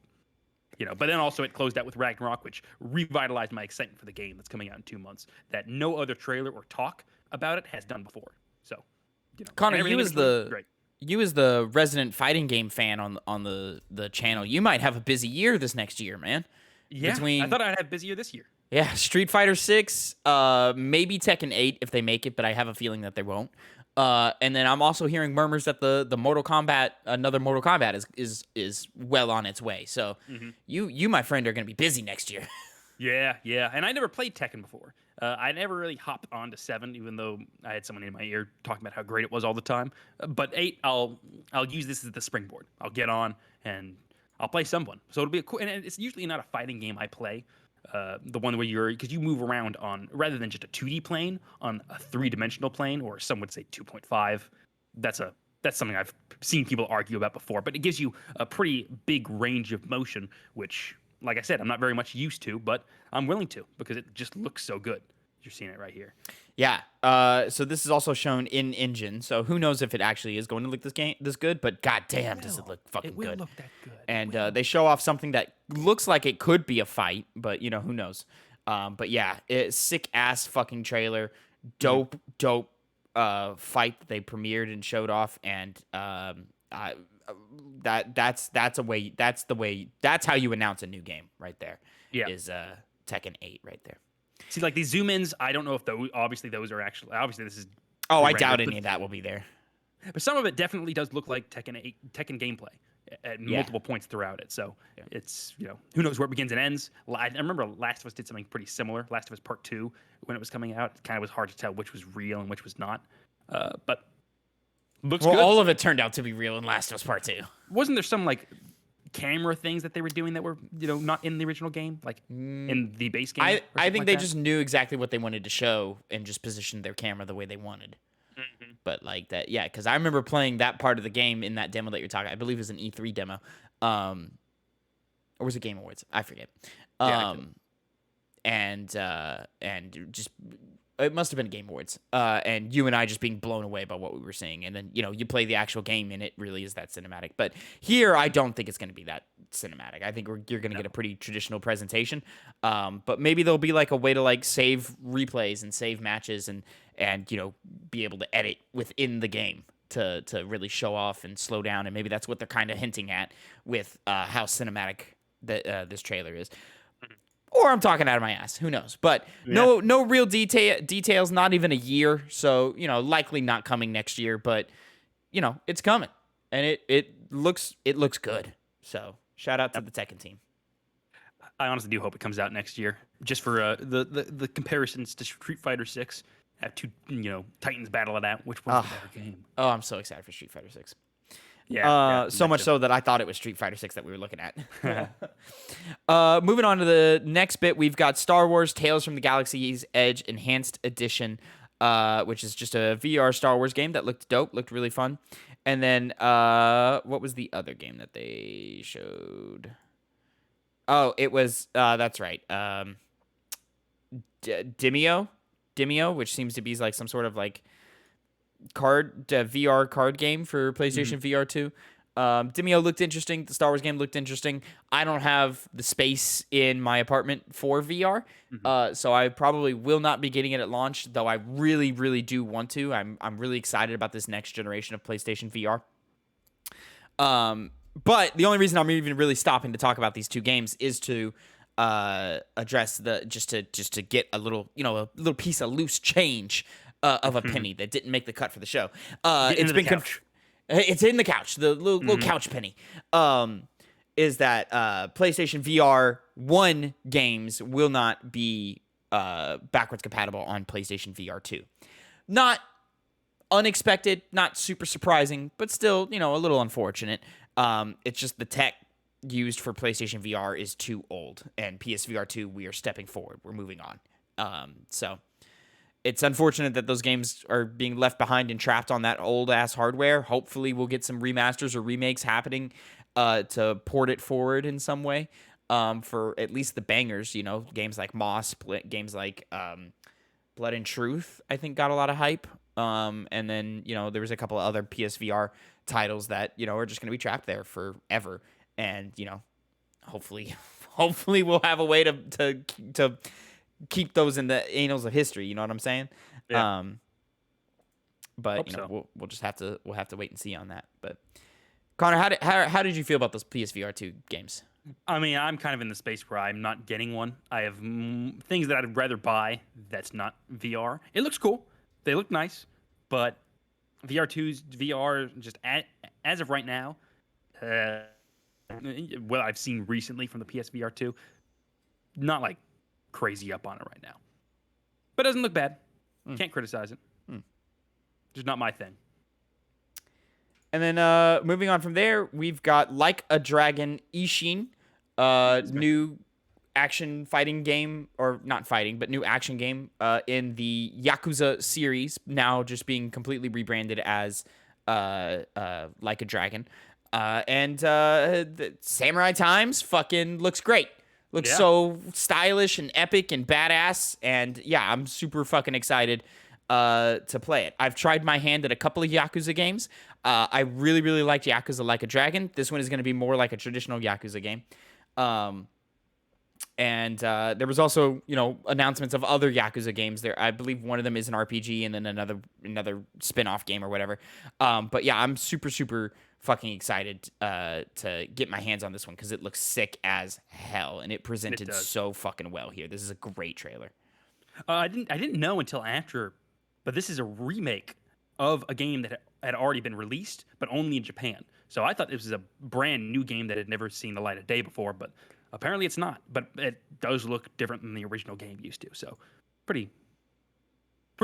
but then also it closed out with Ragnarok, which revitalized my excitement for the game that's coming out in 2 months that no other trailer or talk about it has done before. So, Connor, you as the resident fighting game fan on the channel, you might have a busy year this next year, man. Yeah, I thought I'd have busier this year. Yeah, Street Fighter 6, maybe Tekken 8 if they make it, but I have a feeling that they won't. And then I'm also hearing murmurs that the Mortal Kombat, another Mortal Kombat is well on its way. So you, my friend, are going to be busy next year. Yeah. And I never played Tekken before. I never really hopped onto 7, even though I had someone in my ear talking about how great it was all the time. But 8, I'll use this as the springboard. I'll get on and I'll play someone. So it'll be and it's usually not a fighting game I play. The one where because you move around on, rather than just a 2D plane, on a 3-dimensional plane, or some would say 2.5. That's something I've seen people argue about before, but it gives you a pretty big range of motion, which, like I said, I'm not very much used to, but I'm willing to because it just looks so good. You're seeing it right here. Yeah. So this is also shown in engine. So who knows if it actually is going to look this good? But goddamn, does it look fucking good? It will look that good. And they show off something that looks like it could be a fight, but who knows? But yeah, it's sick ass fucking trailer, dope fight that they premiered and showed off, and that's how you announce a new game right there. Yeah. Is Tekken 8 right there. See, like these zoom ins, I don't know if those are actually this is. Oh, I doubt any of that will be there. But some of it definitely does look like Tekken gameplay at multiple points throughout it. So it's, who knows where it begins and ends. I remember Last of Us did something pretty similar. Last of Us Part 2, when it was coming out, it kind of was hard to tell which was real and which was not. But looks good. All of it turned out to be real in Last of Us Part 2. Wasn't there some camera things that they were doing that were not in the original game, in the base game? I think they just knew exactly what they wanted to show and just positioned their camera the way they wanted. Mhm. But like that, yeah, because I remember playing that part of the game in that demo that you're talking. I believe it was an E3 demo, um, or was it Game Awards? I forget. Yeah, I feel. Um, and just it must have been Game Awards. And you and I just being blown away by what we were seeing, and then you play the actual game, and it really is that cinematic. But here, I don't think it's going to be that cinematic. I think you're going to get a pretty traditional presentation. But maybe there'll be like a way to like save replays and save matches and be able to edit within the game to really show off and slow down, and maybe that's what they're kind of hinting at with how cinematic that this trailer is. Or I'm talking out of my ass. Who knows? But Yeah. no real details. Not even a year. So likely not coming next year. But it's coming, and it looks good. So shout out to the Tekken team. I honestly do hope it comes out next year, just for the comparisons to Street Fighter 6. Have two Titans battle it out. Which one's the better game? Oh, I'm so excited for Street Fighter 6. Yeah, So much so that I thought it was Street Fighter 6 that we were looking at. Moving on to the next bit, we've got Star Wars Tales from the Galaxy's Edge Enhanced Edition, which is just a VR Star Wars game that looked dope, looked really fun. And then what was the other game that they showed? Oh, it was that's right. Demio, which seems to be like some sort of like VR card game for PlayStation VR 2. Demio looked interesting. The Star Wars game looked interesting. I don't have the space in my apartment for VR, so I probably will not be getting it at launch, though I really, really do want to. I'm really excited about this next generation of PlayStation VR. But the only reason I'm even really stopping to talk about these two games is to address just to get a little piece of loose change of a penny that didn't make the cut for the show. It's been it's in the couch, the little couch penny. Is that PlayStation VR 1 games will not be backwards compatible on PlayStation VR 2. Not unexpected, not super surprising, but still, a little unfortunate. It's just the tech used for PlayStation VR is too old, and PSVR 2, we are stepping forward. We're moving on. So it's unfortunate that those games are being left behind and trapped on that old-ass hardware. Hopefully we'll get some remasters or remakes happening to port it forward in some way for at least the bangers, games like Moss, games like Blood and Truth, I think got a lot of hype. And then, there was a couple of other PSVR titles that, are just going to be trapped there forever. And, hopefully we'll have a way to keep those in the annals of history. You know what I'm saying? Yeah. But so. we'll just have to wait and see on that. But Connor, how did you feel about those PSVR 2 games? I mean, I'm kind of in the space where I'm not getting one. I have things that I'd rather buy that's not VR. It looks cool. They look nice, but VR just as of right now, what I've seen recently from the PSVR 2, not like crazy up on it right now. But it doesn't look bad. Can't criticize it. Just not my thing. And then moving on from there, we've got Like a Dragon Ishin, new action fighting game, or not fighting, but new action game in the Yakuza series, now just being completely rebranded as Like a Dragon. And the Samurai Times fucking looks great. Looks so stylish and epic and badass. And yeah, I'm super fucking excited to play it. I've tried my hand at a couple of Yakuza games. I really, really liked Yakuza Like a Dragon. This one is going to be more like a traditional Yakuza game. And there was also, announcements of other Yakuza games there. I believe one of them is an RPG and then another spin-off game or whatever. But yeah, I'm super, super fucking excited to get my hands on this one because it looks sick as hell and it presented so fucking well here. This is a great trailer. I didn't know until after, but this is a remake of a game that had already been released, but only in Japan. So I thought this was a brand new game that had never seen the light of day before, but apparently it's not. But it does look different than the original game used to. So pretty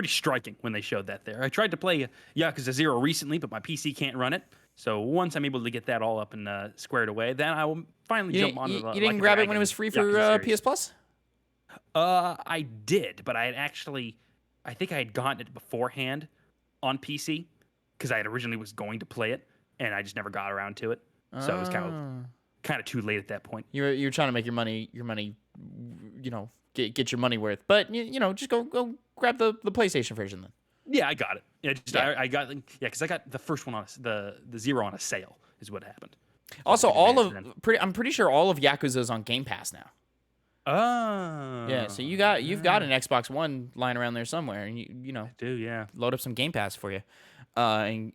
striking when they showed that there. I tried to play Yakuza 0 recently, but my PC can't run it. So once I'm able to get that all up and squared away, then I will finally jump on. You didn't grab it when it was free for PS Plus? I did, but I think I had gotten it beforehand on PC because I had originally was going to play it and I just never got around to it. So it was kind of too late at that point. You're trying to make your money, get your money worth. But just go grab the PlayStation version then. Yeah, I got it. Yeah, I got because I got the first one on the Zero on a sale is what happened. Also, I'm pretty sure all of Yakuza's on Game Pass now. Oh. Yeah, so you've got an Xbox One lying around there somewhere, and I do, yeah. load up some Game Pass for you, and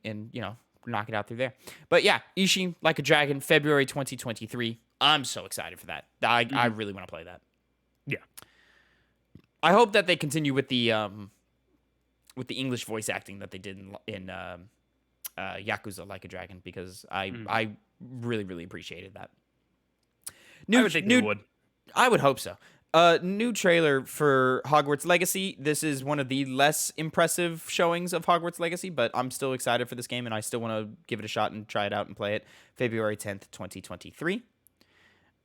knock it out through there. But yeah, Ishi Like a Dragon, February 2023. I'm so excited for that. I really want to play that. Yeah. I hope that they continue with the English voice acting that they did in Yakuza Like a Dragon, because I really, really appreciated that. I would think they would. I would hope so. New trailer for Hogwarts Legacy. This is one of the less impressive showings of Hogwarts Legacy, but I'm still excited for this game, and I still want to give it a shot and try it out and play it. February 10th, 2023.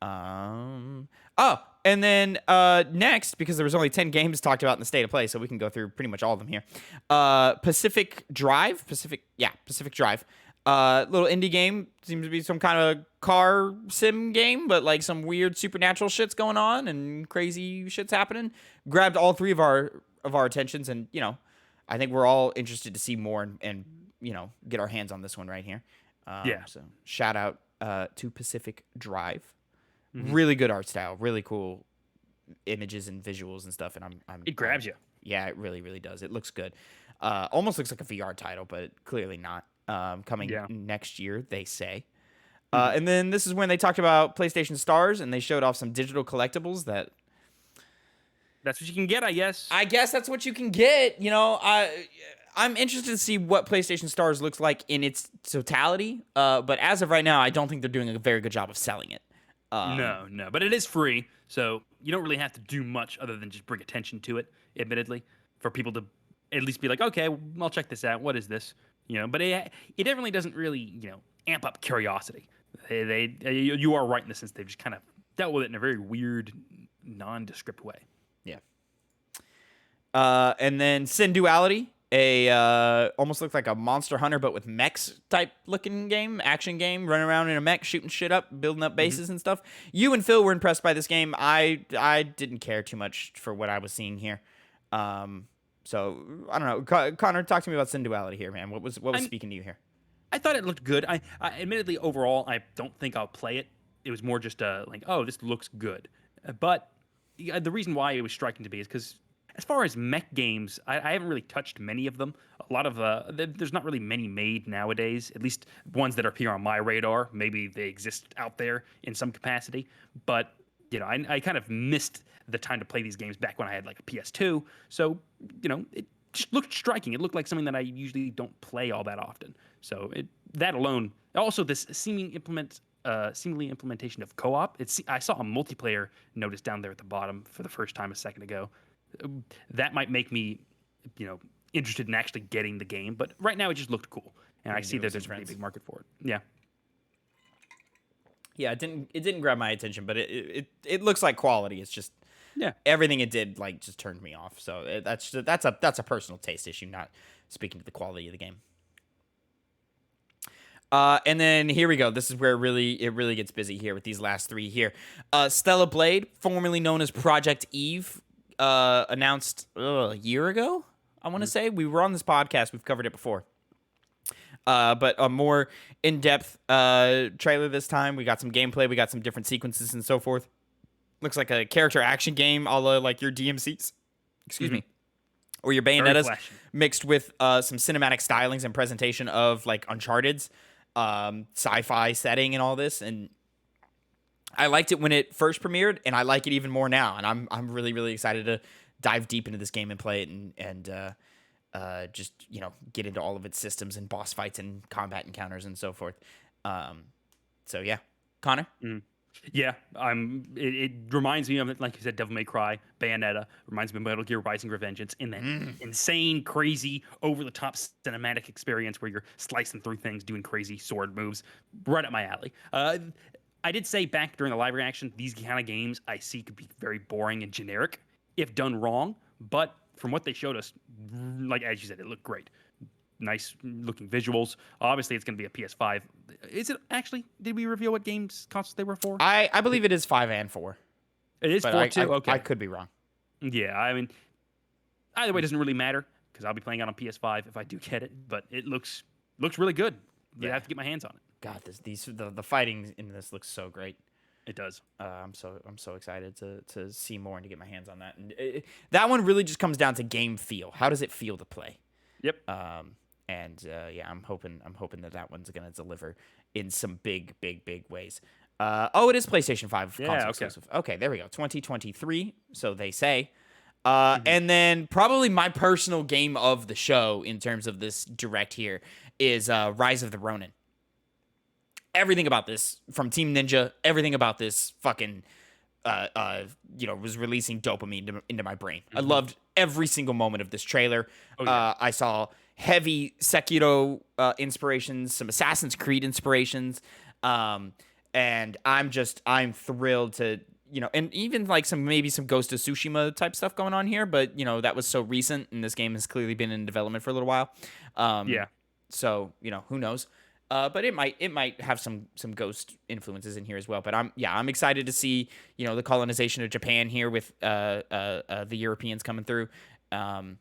And then next, because there was only 10 games talked about in the State of Play, so we can go through pretty much all of them here. Pacific Drive. Little indie game. Seems to be some kind of car sim game, but like some weird supernatural shit's going on and crazy shit's happening. Grabbed all three of our attentions, and I think we're all interested to see more and get our hands on this one right here. So shout out to Pacific Drive. Mm-hmm. Really good art style, really cool images and visuals and stuff, and it grabs you. Yeah, it really, really does. It looks good. Almost looks like a VR title, but clearly not. Coming next year, they say. And then this is when they talked about PlayStation Stars, and they showed off some digital collectibles that... That's what you can get, I guess. I guess that's what you can get. I'm interested to see what PlayStation Stars looks like in its totality. But as of right now, I don't think they're doing a very good job of selling it. No. But it is free, so you don't really have to do much other than just bring attention to it, admittedly, for people to at least be like, okay, I'll check this out. What is this? But it definitely doesn't really, amp up curiosity. You are right in the sense they've just kind of dealt with it in a very weird, nondescript way. Yeah. And then Sin Duality, almost looks like a Monster Hunter but with mechs type looking game, action game, running around in a mech, shooting shit up, building up bases and stuff. You and Phil were impressed by this game. I didn't care too much for what I was seeing here. So I don't know. Connor, talk to me about Sin Duality here, man. What was speaking to you here? I thought it looked good. I admittedly overall I don't think I'll play it. It was more just this looks good. But the reason why it was striking to me is because as far as mech games, I haven't really touched many of them. A lot of there's not really many made nowadays. At least ones that appear on my radar. Maybe they exist out there in some capacity, but I kind of missed the time to play these games back when I had like a PS2. So, it just looked striking. It looked like something that I usually don't play all that often. So that alone, also this seemingly implementation of co-op. I saw a multiplayer notice down there at the bottom for the first time a second ago. That might make me, interested in actually getting the game. But right now it just looked cool, and I see that there's a really big market for it. Yeah. Yeah, it didn't grab my attention, but it looks like quality. It's just everything it did just turned me off. So that's a personal taste issue, not speaking to the quality of the game. And then here we go. This is where it really gets busy here with these last three here. Stella Blade, formerly known as Project Eve, announced a year ago. I want to say we were on this podcast. We've covered it before. But a more in-depth trailer this time. We got some gameplay. We got some different sequences and so forth. Looks like a character action game, a la like your DMCs. Excuse me. Or your Bayonettas mixed with some cinematic stylings and presentation of like Uncharted's sci-fi setting and all this. And I liked it when it first premiered, and I like it even more now. And I'm really, really excited to dive deep into this game and play it and just get into all of its systems and boss fights and combat encounters and so forth. So yeah, Connor. Yeah, it reminds me of, like you said, Devil May Cry, Bayonetta. Reminds me of Metal Gear Rising: Revengeance in that insane, crazy, over-the-top cinematic experience where you're slicing through things, doing crazy sword moves. Right up my alley. I did say back during the live reaction, these kind of games I see could be very boring and generic if done wrong, but from what they showed us, like as you said, it looked great. nice looking visuals. Obviously, it's going to be a PS5. Is it actually? Did we reveal what games consoles they were for? I believe it is 5 and 4. It is But 4 too. Okay. I could be wrong. Yeah, I mean, either way, it doesn't really matter because I'll be playing it on PS5 if I do get it. But it looks really good. You have to get my hands on it. God, the fighting in this looks so great. It does. I'm so excited to see more and to get my hands on that. And that one really just comes down to game feel. How does it feel to play? Yep. Yeah, I'm hoping that one's gonna deliver in some big ways. It is PlayStation 5 console exclusive. Okay, there we go. 2023, so they say. And then probably my personal game of the show in terms of this direct here is Rise of the Ronin. Everything about this from Team Ninja, everything about this fucking, was releasing dopamine into my brain. I loved every single moment of this trailer. Oh, yeah. I saw heavy Sekiro inspirations, some Assassin's Creed inspirations, and I'm thrilled to, and even like maybe some Ghost of Tsushima type stuff going on here, but that was so recent, and this game has clearly been in development for a little while. So who knows. But it might have some Ghost influences in here as well. But I'm excited to see the colonization of Japan here with the Europeans coming through. I'm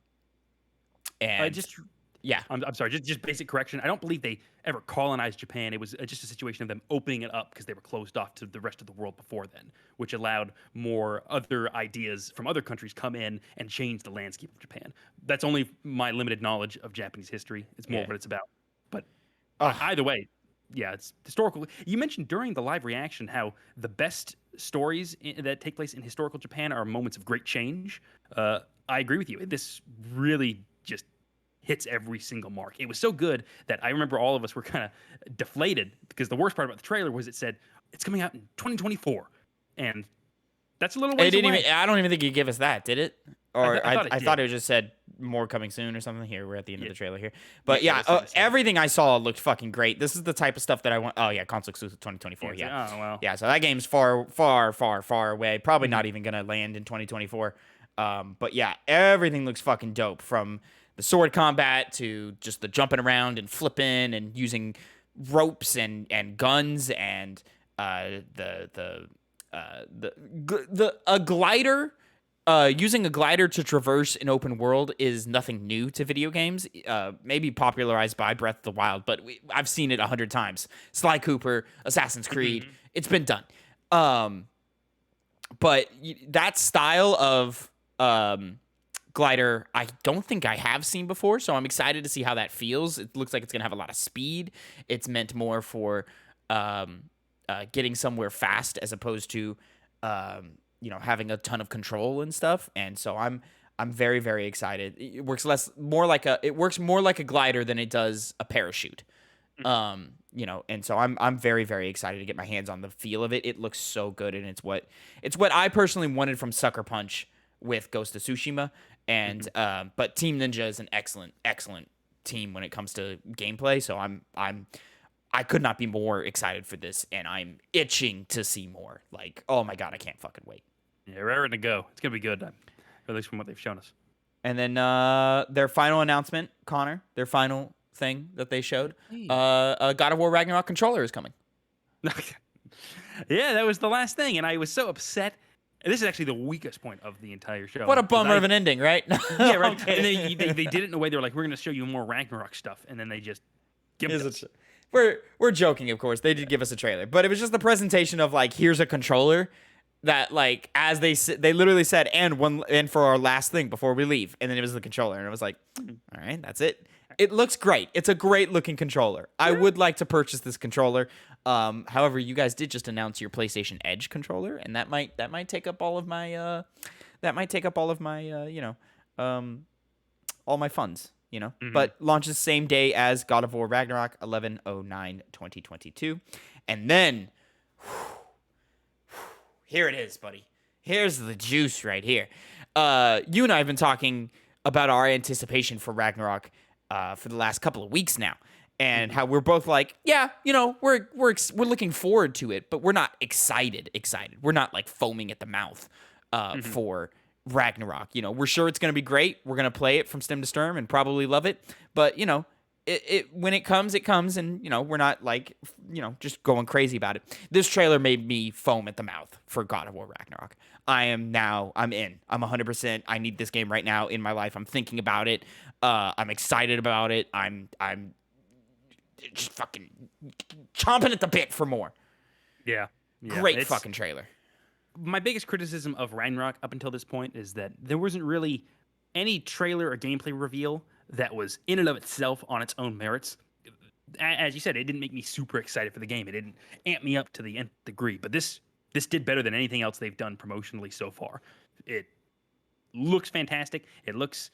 sorry. Just basic correction. I don't believe they ever colonized Japan. It was just a situation of them opening it up because they were closed off to the rest of the world before then, which allowed more other ideas from other countries come in and change the landscape of Japan. That's only my limited knowledge of Japanese history. It's more what it's about. But either way, yeah, it's historical. You mentioned during the live reaction how the best stories that take place in historical Japan are moments of great change. I agree with you. This really just hits every single mark. It was so good that I remember all of us were kind of deflated because the worst part about the trailer was it said it's coming out in 2024, and that's a little ways away. I don't even think you give us that, did it? Or I thought it just said more coming soon or something. Here, we're at the end of the trailer here. But everything I saw looked fucking great. This is the type of stuff that I want. Oh, yeah, console exclusive 2024. Yeah. Oh, well. Yeah, so that game's far away. Probably not even going to land in 2024. But yeah, everything looks fucking dope, from the sword combat to just the jumping around and flipping and using ropes and guns and a glider. Using a glider to traverse an open world is nothing new to video games. Maybe popularized by Breath of the Wild, but I've seen it 100 times. Sly Cooper, Assassin's Creed, it's been done. But that style of glider, I don't think I have seen before, so I'm excited to see how that feels. It looks like it's gonna have a lot of speed. It's meant more for getting somewhere fast as opposed to having a ton of control and stuff. And so I'm very, very excited. It works more like a glider than it does a parachute. And so I'm very, very excited to get my hands on the feel of it. It looks so good, and it's what I personally wanted from Sucker Punch with Ghost of Tsushima. And but Team Ninja is an excellent team when it comes to gameplay. So I could not be more excited for this, and I'm itching to see more. Like, oh my god, I can't fucking wait. Yeah, we're ready to go. It's gonna be good, at least from what they've shown us. And then their final announcement, Connor, their final thing that they showed, God of War Ragnarok controller is coming. Yeah, that was the last thing, and I was so upset. And this is actually the weakest point of the entire show. What a bummer of an ending, right? Yeah, right. And they did it in a way they were like, we're gonna show you more Ragnarok stuff, and then they just give it us. We're joking, of course. They did give us a trailer, but it was just the presentation of like, here's a controller that, like, as they literally said, and for our last thing before we leave, and then it was the controller, and it was like, all right, that's it. It looks great. It's a great looking controller. I would like to purchase this controller. However, you guys did just announce your PlayStation Edge controller, and that might take up all of my all my funds. But launches same day as God of War Ragnarok, 11/09/2022. And then, here it is, buddy. Here's the juice right here. You and I have been talking about our anticipation for Ragnarok for the last couple of weeks now, and how we're both like, yeah, we're looking forward to it, but we're not excited. We're not like foaming at the mouth for Ragnarok. We're sure it's going to be great. We're going to play it from stem to stern and probably love it. But, when it comes, and we're not like just going crazy about it. This trailer made me foam at the mouth for God of War Ragnarok. I'm in. I'm 100%. I need this game right now in my life. I'm thinking about it. I'm excited about it. I'm just fucking chomping at the bit for more. Yeah. Great fucking trailer. My biggest criticism of Ragnarok up until this point is that there wasn't really any trailer or gameplay reveal that was in and of itself on its own merits. As you said, it didn't make me super excited for the game. It didn't amp me up to the nth degree. But this did better than anything else they've done promotionally so far. It looks fantastic. It looks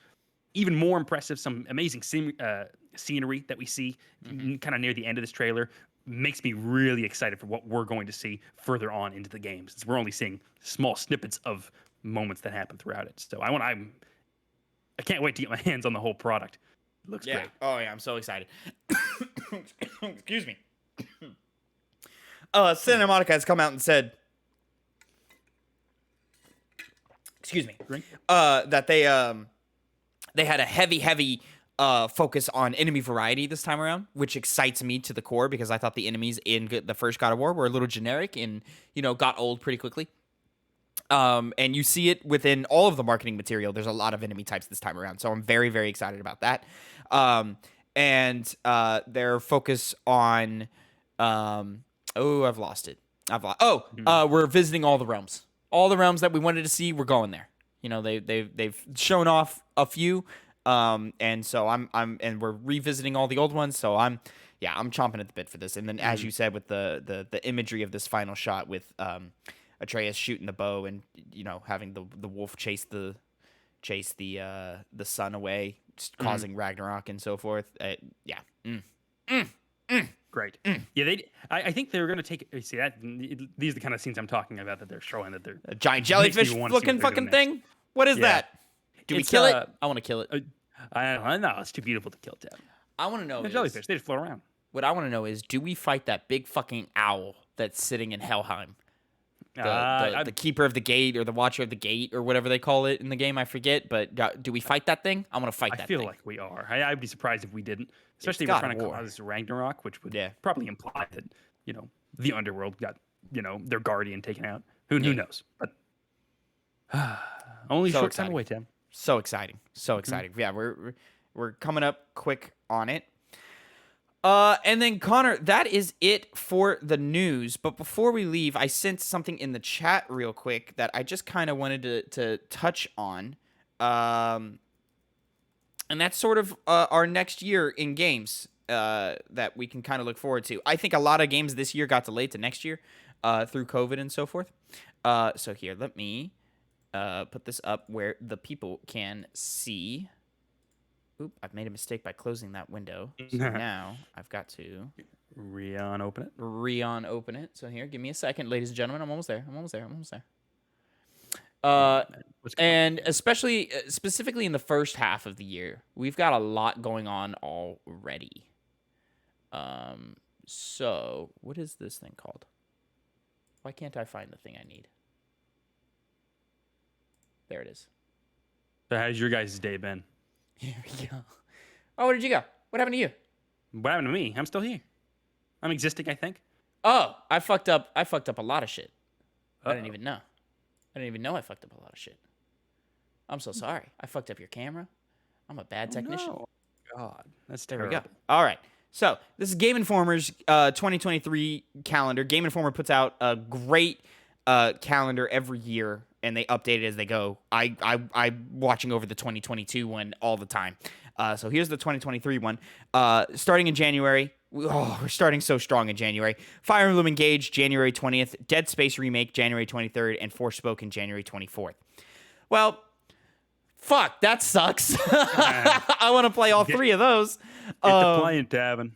even more impressive. Some amazing scenery that we see kind of near the end of this trailer makes me really excited for what we're going to see further on into the game, since we're only seeing small snippets of moments that happen throughout it. So I can't wait to get my hands on the whole product. It looks great. Oh yeah, I'm so excited. Excuse me. Santa Monica has come out and said, excuse me, that they had a heavy focus on enemy variety this time around, which excites me to the core because I thought the enemies in the first God of War were a little generic and got old pretty quickly. And you see it within all of the marketing material. There's a lot of enemy types this time around, so I'm very, very excited about that. And their focus on I've lost it. We're visiting all the realms. All the realms that we wanted to see, we're going there. They've shown off a few, and so and we're revisiting all the old ones. So I'm chomping at the bit for this. And then, as you said, with the imagery of this final shot with Atreus shooting the bow and having the wolf chase the sun away, just causing Ragnarok and so forth. Great. Yeah, I think they're going to take. See that? These are the kind of scenes I'm talking about that they're showing. That they're a giant jellyfish looking fucking thing. What is that? Do we kill it? I want to kill it. I know it's too beautiful to kill, Tavin. I want to know. Jellyfish. They just float around. What I want to know is, do we fight that big fucking owl that's sitting in Helheim? The keeper of the gate, or the watcher of the gate, or whatever they call it in the game, I forget. But do we fight that thing? I want to fight that thing. I feel like we are. I'd be surprised if we didn't. Especially if we're trying to cause Ragnarok, which would probably imply that, the underworld got, their guardian taken out. Who knows? But only short time away, Tim. So exciting. So exciting. Yeah, we're coming up quick on it. And then, Connor, that is it for the news. But before we leave, I sent something in the chat real quick that I just kind of wanted to touch on. And that's sort of our next year in games that we can kind of look forward to. I think a lot of games this year got delayed to next year through COVID and so forth. So here, let me put this up where the people can see. Oop, I've made a mistake by closing that window. So now I've got to open it. So here, give me a second, ladies and gentlemen. I'm almost there. And specifically in the first half of the year, we've got a lot going on already. So what is this thing called? Why can't I find the thing I need? There it is. So how's your guys' day been? Here we go. Oh, where did you go? What happened to you? What happened to me? I'm still here. I'm existing, I think. Oh, I fucked up a lot of shit. I didn't even know I fucked up a lot of shit. I'm so sorry. I fucked up your camera. I'm a bad technician. No. God, that's there. terrible. We go. All right. So this is Game Informer's 2023 calendar. Game Informer puts out a great calendar every year, and they update it as they go. I'm watching over the 2022 one all the time. So here's the 2023 one. Starting in January. We're starting so strong in January. Fire Emblem Engage, January 20th. Dead Space Remake, January 23rd. And Forspoken, January 24th. Well, fuck, that sucks. I want to play all three of those. Get to playing, Tavin.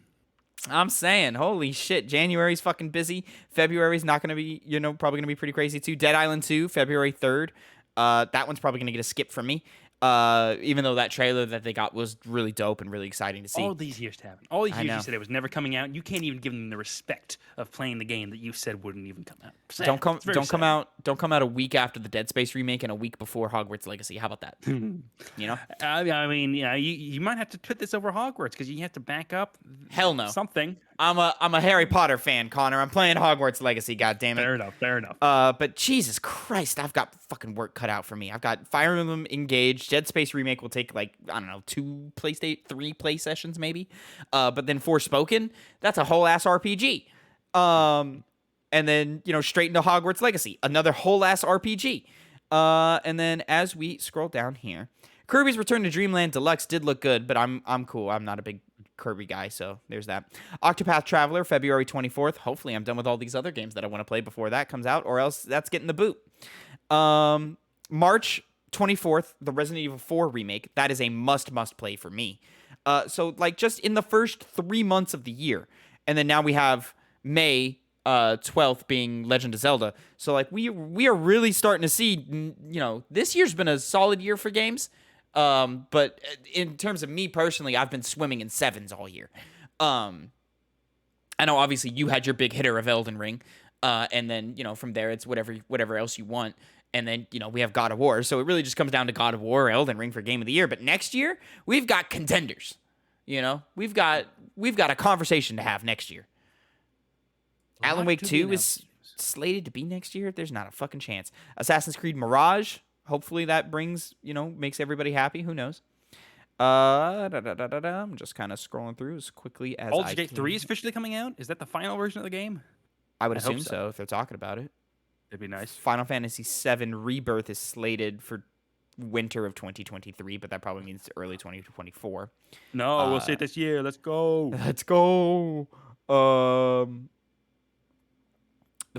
I'm saying, holy shit, January's fucking busy. February's not going to be, probably going to be pretty crazy too. Dead Island 2, February 3rd. That one's probably going to get a skip from me. Even though that trailer that they got was really dope and really exciting to see. All these years, Tavin. All these I years know. you said it was never coming out. You can't even give them the respect of playing the game that you said wouldn't even come out. Sad. Don't come It's very don't come sad. out don't come out a week after the Dead Space remake and a week before Hogwarts Legacy. How about that? You know? I mean, yeah, you might have to put this over Hogwarts because you have to back up. Hell no. Something. I'm a Harry Potter fan, Connor. I'm playing Hogwarts Legacy, god damn it. Fair enough. Fair enough. But Jesus Christ, I've got fucking work cut out for me. I've got Fire Emblem Engage. Dead Space remake will take like, I don't know, 3 play sessions maybe. But then Forspoken, that's a whole ass RPG. And then, straight into Hogwarts Legacy, another whole ass RPG. And then as we scroll down here, Kirby's Return to Dreamland Deluxe did look good, but I'm cool. I'm not a big Kirby guy, so there's that. Octopath Traveler, February 24th. Hopefully I'm done with all these other games that I want to play before that comes out, or else that's getting the boot. March 24th, the Resident Evil 4 remake. That is a must play for me. So like just in the first 3 months of the year, and then now we have May 12th being Legend of Zelda. So like we are really starting to see, this year's been a solid year for games. But in terms of me personally, I've been swimming in sevens all year. I know obviously you had your big hitter of Elden Ring, and then from there it's whatever else you want, and then we have God of War. So it really just comes down to God of War or Elden Ring for Game of the Year. But next year we've got contenders. We've got a conversation to have next year. Alan Wake 2 is slated to be next year. There's not a fucking chance. Assassin's Creed Mirage. Hopefully that makes everybody happy. Who knows? I'm just kind of scrolling through as quickly as Baldur's I Gate can. 3 is officially coming out. Is that the final version of the game? I would I hope assume so if they're talking about it. It'd be nice. Final Fantasy VII Rebirth is slated for winter of 2023, but that probably means early 2024. No, we'll see it this year. Let's go. Let's go. The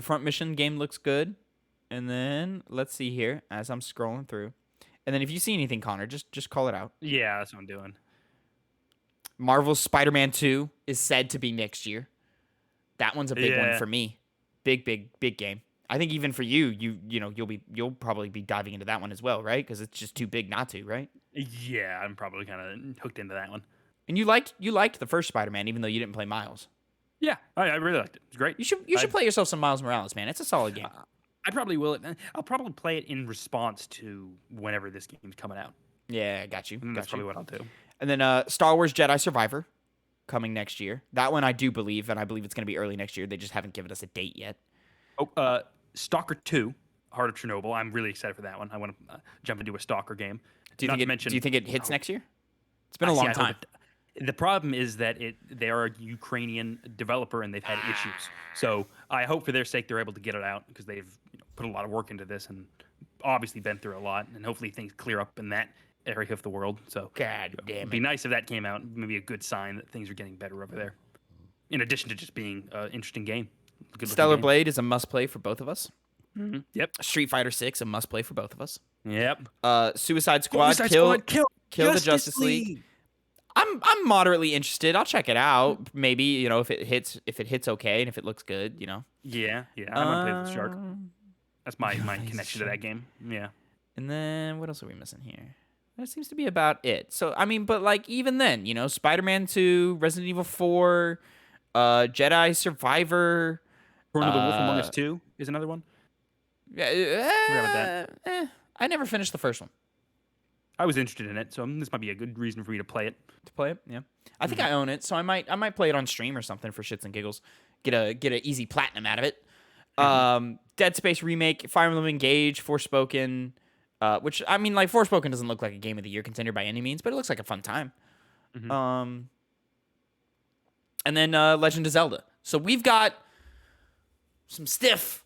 front mission game looks good. And then let's see here as I'm scrolling through. And then if you see anything, Connor, just call it out. Yeah, that's what I'm doing. Marvel's Spider-Man 2 is said to be next year. That one's a big one for me. Big game. I think even for you, you'll probably be diving into that one as well, right? Because it's just too big not to, right? Yeah, I'm probably kind of hooked into that one. And you liked the first Spider-Man, even though you didn't play Miles. Yeah, I really liked it. It's great. You should play yourself some Miles Morales, man. It's a solid game. I probably will. I'll probably play it in response to whenever this game's coming out. Yeah, got you. That's probably what I'll do. And then Star Wars Jedi Survivor coming next year. That one I do believe, and I believe it's going to be early next year. They just haven't given us a date yet. Oh, Stalker 2, Heart of Chernobyl. I'm really excited for that one. I want to jump into a Stalker game. Do you think it hits next year? It's been a long time. The problem is that they are a Ukrainian developer and they've had issues. So I hope for their sake they're able to get it out because they've put a lot of work into this and obviously been through a lot. And hopefully things clear up in that area of the world. So God damn it'd be nice if that came out. Maybe a good sign that things are getting better over there. In addition to just being an interesting game. Stellar Blade is a must play for both of us. Mm-hmm. Yep. Street Fighter 6 a must play for both of us. Yep. Suicide Squad, kill the Justice League. I'm moderately interested. I'll check it out. Maybe if it hits okay and if it looks good. Yeah. I want to play with Shark. That's my connection to that game. Yeah. And then what else are we missing here? That seems to be about it. So I mean, but like even then, Spider-Man 2, Resident Evil 4, Jedi Survivor. Corner of the Wolf Among Us 2 is another one. Yeah. I never finished the first one. I was interested in it, so this might be a good reason for me to play it. Yeah. I think I own it, so I might play it on stream or something for shits and giggles. Get a easy platinum out of it. Dead Space remake, Fire Emblem Engage, Forspoken, which I mean, like Forspoken doesn't look like a Game of the Year contender by any means, but it looks like a fun time. Mm-hmm. And then Legend of Zelda. So we've got some stiff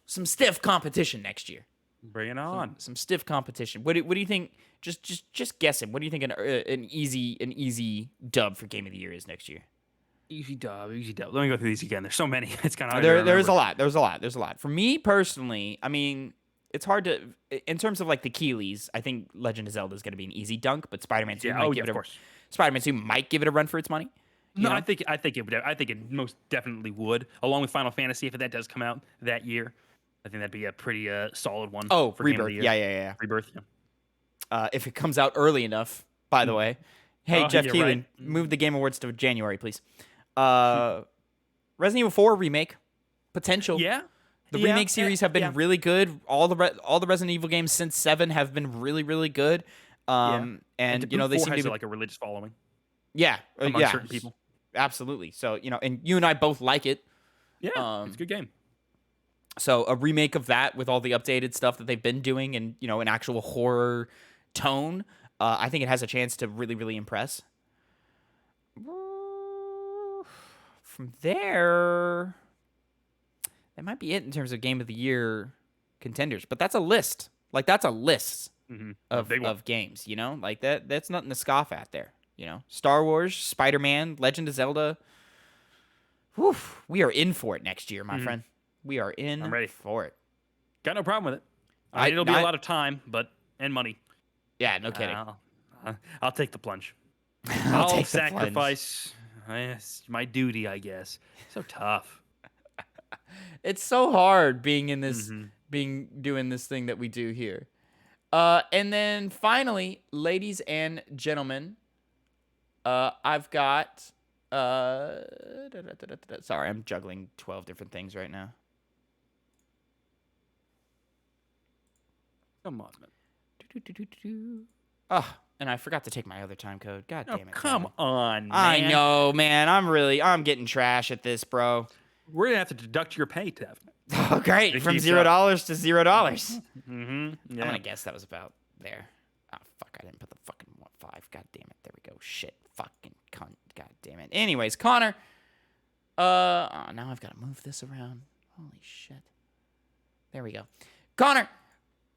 competition next year. Bring it on. Some stiff competition. What do you think? Just guessing. What do you think an easy dub for Game of the Year is next year? Easy dub. Let me go through these again. There's so many. It's kind of hard. There's a lot. For me personally, I mean, it's hard to in terms of like the Keeleys. I think Legend of Zelda is going to be an easy dunk, but Spider-Man 2 Spider-Man 2 might give it a run for its money. No, I think it would. I think it most definitely would, along with Final Fantasy if that does come out that year. I think that'd be a pretty solid one. Oh, for Rebirth. Game of the Year. Yeah. Rebirth. if it comes out early enough, by the way. Hey, Oh, Jeff you're Keelan, right. move the Game Awards to January, please. Resident Evil 4 remake potential. Yeah. The Yeah, remake series have been yeah. really good. All the Resident Evil games since 7 have been really, really good. Yeah. And to you know, boot, they 4 seem has to like a religious following yeah, among certain people. absolutely. So, you know, and you and I both like it. Yeah, it's a good game. So a remake of that with all the updated stuff that they've been doing and, you know, an actual horror tone, I think it has a chance to really, really impress. From there, that might be it in terms of Game of the Year contenders. But that's a list. Like, that's a list of games, you know? Like, that's nothing to scoff at there, you know? Star Wars, Spider-Man, Legend of Zelda. Whew, we are in for it next year, my friend. We are in I'm ready for it. Got no problem with it. I mean, it'll be a lot of time, and money. Yeah, no kidding. I'll take the plunge. I'll take the sacrifice my duty, I guess. So tough. It's so hard being in this, doing this thing that we do here. And then finally, ladies and gentlemen, I've got. Sorry, I'm juggling 12 different things right now. Come on, man. Oh, and I forgot to take my other time code. God damn it. Come on, man. I know, man. I'm getting trash at this, bro. We're going to have to deduct your pay, Tavin. Oh, great. From $0 to $0. Yeah. I'm going to guess that was about there. Oh, fuck. I didn't put the fucking 5. God damn it. There we go. Shit. Fucking cunt. God damn it. Anyways, Connor. Now I've got to move this around. Holy shit. There we go. Connor.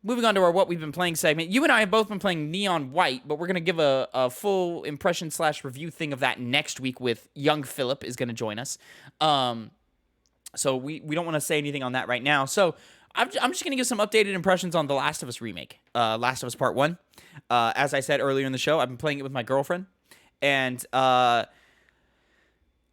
Moving on to our What We've Been Playing segment. You and I have both been playing Neon White, but we're going to give a full impression / review thing of that next week with Young Philip is going to join us. So we don't want to say anything on that right now. So I'm just going to give some updated impressions on The Last of Us remake, Last of Us Part 1. As I said earlier in the show, I've been playing it with my girlfriend. And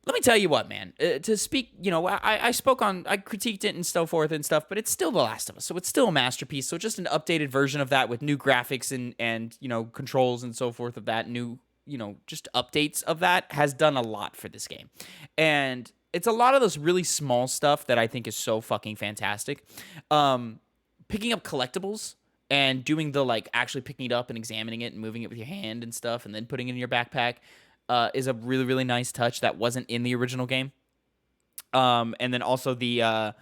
let me tell you what, man. To speak, you know, I critiqued it and so forth and stuff, but it's still The Last of Us, so it's still a masterpiece. So just an updated version of that with new graphics and you know, controls and so forth of that, new, you know, just updates of that has done a lot for this game. And it's a lot of those really small stuff that I think is so fucking fantastic. Picking up collectibles and doing the, like, actually picking it up and examining it and moving it with your hand and stuff and then putting it in your backpack is a really, really nice touch that wasn't in the original game. And then also the,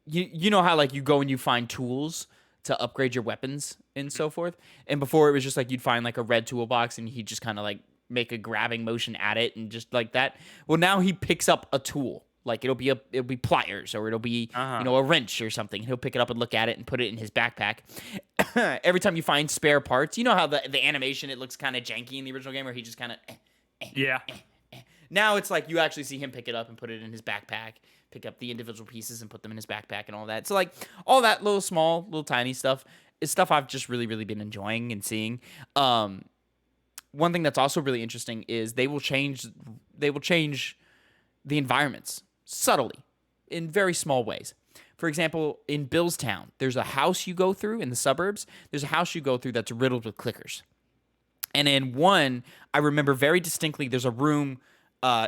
you know how, like, you go and you find tools to upgrade your weapons and so forth? And before it was just, like, you'd find, like, a red toolbox and he'd just kind of, like, make a grabbing motion at it and just like that. Well, now he picks up a tool. Like, it'll be pliers or it'll be, you know, a wrench or something. He'll pick it up and look at it and put it in his backpack. Every time you find spare parts, you know how the animation, it looks kind of janky in the original game where he just kind of, Now it's like you actually see him pick it up and put it in his backpack, pick up the individual pieces and put them in his backpack and all that. So, like, all that little tiny stuff is stuff I've just really, really been enjoying and seeing. One thing that's also really interesting is they will change the environments subtly in very small ways. For example, in Billstown, there's a house you go through in the suburbs. There's a house you go through that's riddled with clickers. And in one, I remember very distinctly, there's a room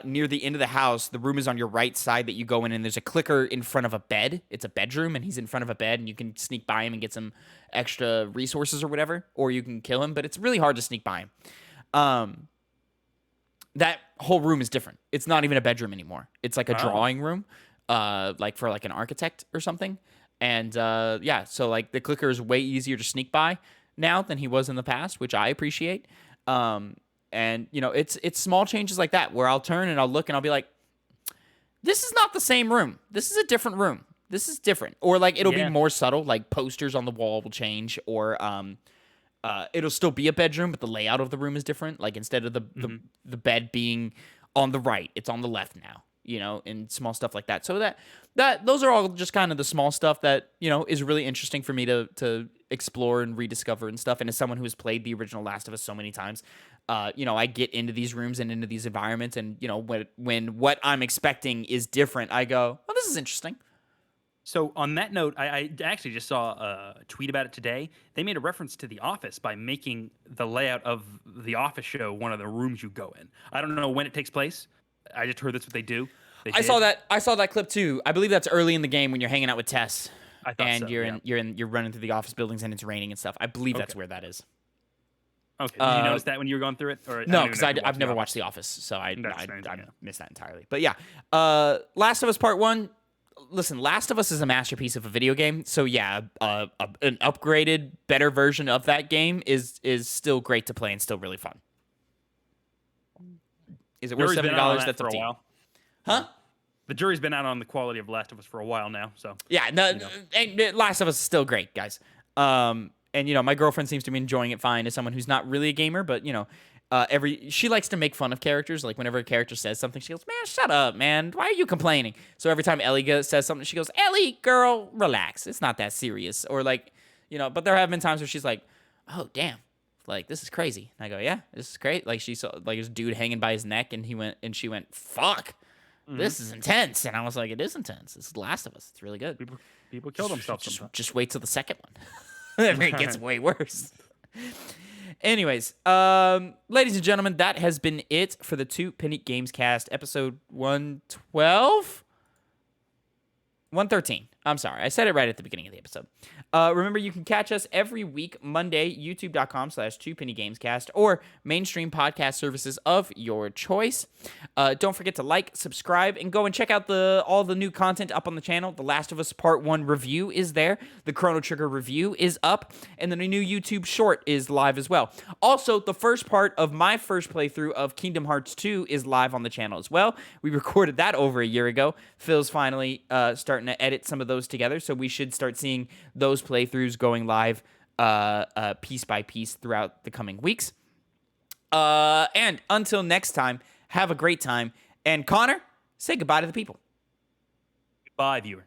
near the end of the house. The room is on your right side that you go in, and there's a clicker in front of a bed. It's a bedroom, and he's in front of a bed, and you can sneak by him and get some extra resources or whatever, or you can kill him, but it's really hard to sneak by him. That whole room is different. It's not even a bedroom anymore. It's like a drawing room, like for like an architect or something. And yeah, so like the clicker is way easier to sneak by now than he was in the past, which I appreciate. And you know, it's small changes like that where I'll turn and I'll look and I'll be like, this is not the same room. This is a different room. This is different. Or like it'll be more subtle, like posters on the wall will change, or it'll still be a bedroom, but the layout of the room is different. Like instead of the bed being on the right, it's on the left now, you know, and small stuff like that. So those are all just kind of the small stuff that, you know, is really interesting for me to explore and rediscover and stuff. And as someone who has played the original Last of Us so many times, you know, I get into these rooms and into these environments, and, you know, when what I'm expecting is different, I go, oh, this is interesting. So on that note, I actually just saw a tweet about it today. They made a reference to The Office by making the layout of the Office show one of the rooms you go in. I don't know when it takes place. I just heard that's what they do. They I did. saw that. I saw that clip too. I believe that's early in the game when you're hanging out with Tess, I thought and so, you're yeah. you're running through the office buildings and it's raining and stuff. I believe that's Okay. where that is. Okay. Did you notice that when you were going through it? Or I No, don't even because know if you I've never The watched The Office, so I strange, yeah. missed that entirely. But yeah, Last of Us Part 1. Listen, Last of Us is a masterpiece of a video game. So yeah, an upgraded, better version of that game is still great to play and still really fun. Is it worth Jury's been out on $70? that That's for up a to you. while. Huh? The jury's been out on the quality of Last of Us for a while now. So Yeah, no, and Last of Us is still great, guys. And my girlfriend seems to be enjoying it fine as someone who's not really a gamer, but she likes to make fun of characters. Like whenever a character says something, she goes, "Man, shut up, man. Why are you complaining?" So every time Ellie says something, she goes, "Ellie, girl, relax. It's not that serious." Or like, but there have been times where she's like, "Oh, damn. Like, this is crazy." And I go, "Yeah, this is great." Like she saw like this dude hanging by his neck and she went, "Fuck. This is intense." And I was like, "It is intense. It's The Last of Us. It's really good." people kill themselves sometimes. Just wait till the second one. It gets way worse. Anyways, ladies and gentlemen, that has been it for the Two Penny Gamescast episode 112? 113. I'm sorry. I said it right at the beginning of the episode. Remember, you can catch us every week, Monday, youtube.com/2pennygamescast, or mainstream podcast services of your choice. Don't forget to like, subscribe, and go and check out all the new content up on the channel. The Last of Us Part 1 review is there. The Chrono Trigger review is up. And then a new YouTube short is live as well. Also, the first part of my first playthrough of Kingdom Hearts 2 is live on the channel as well. We recorded that over a year ago. Phil's finally starting to edit some of those together, so we should start seeing those playthroughs going live piece by piece throughout the coming weeks. And until next time, have a great time. And Connor, say goodbye to the people. Goodbye, viewer.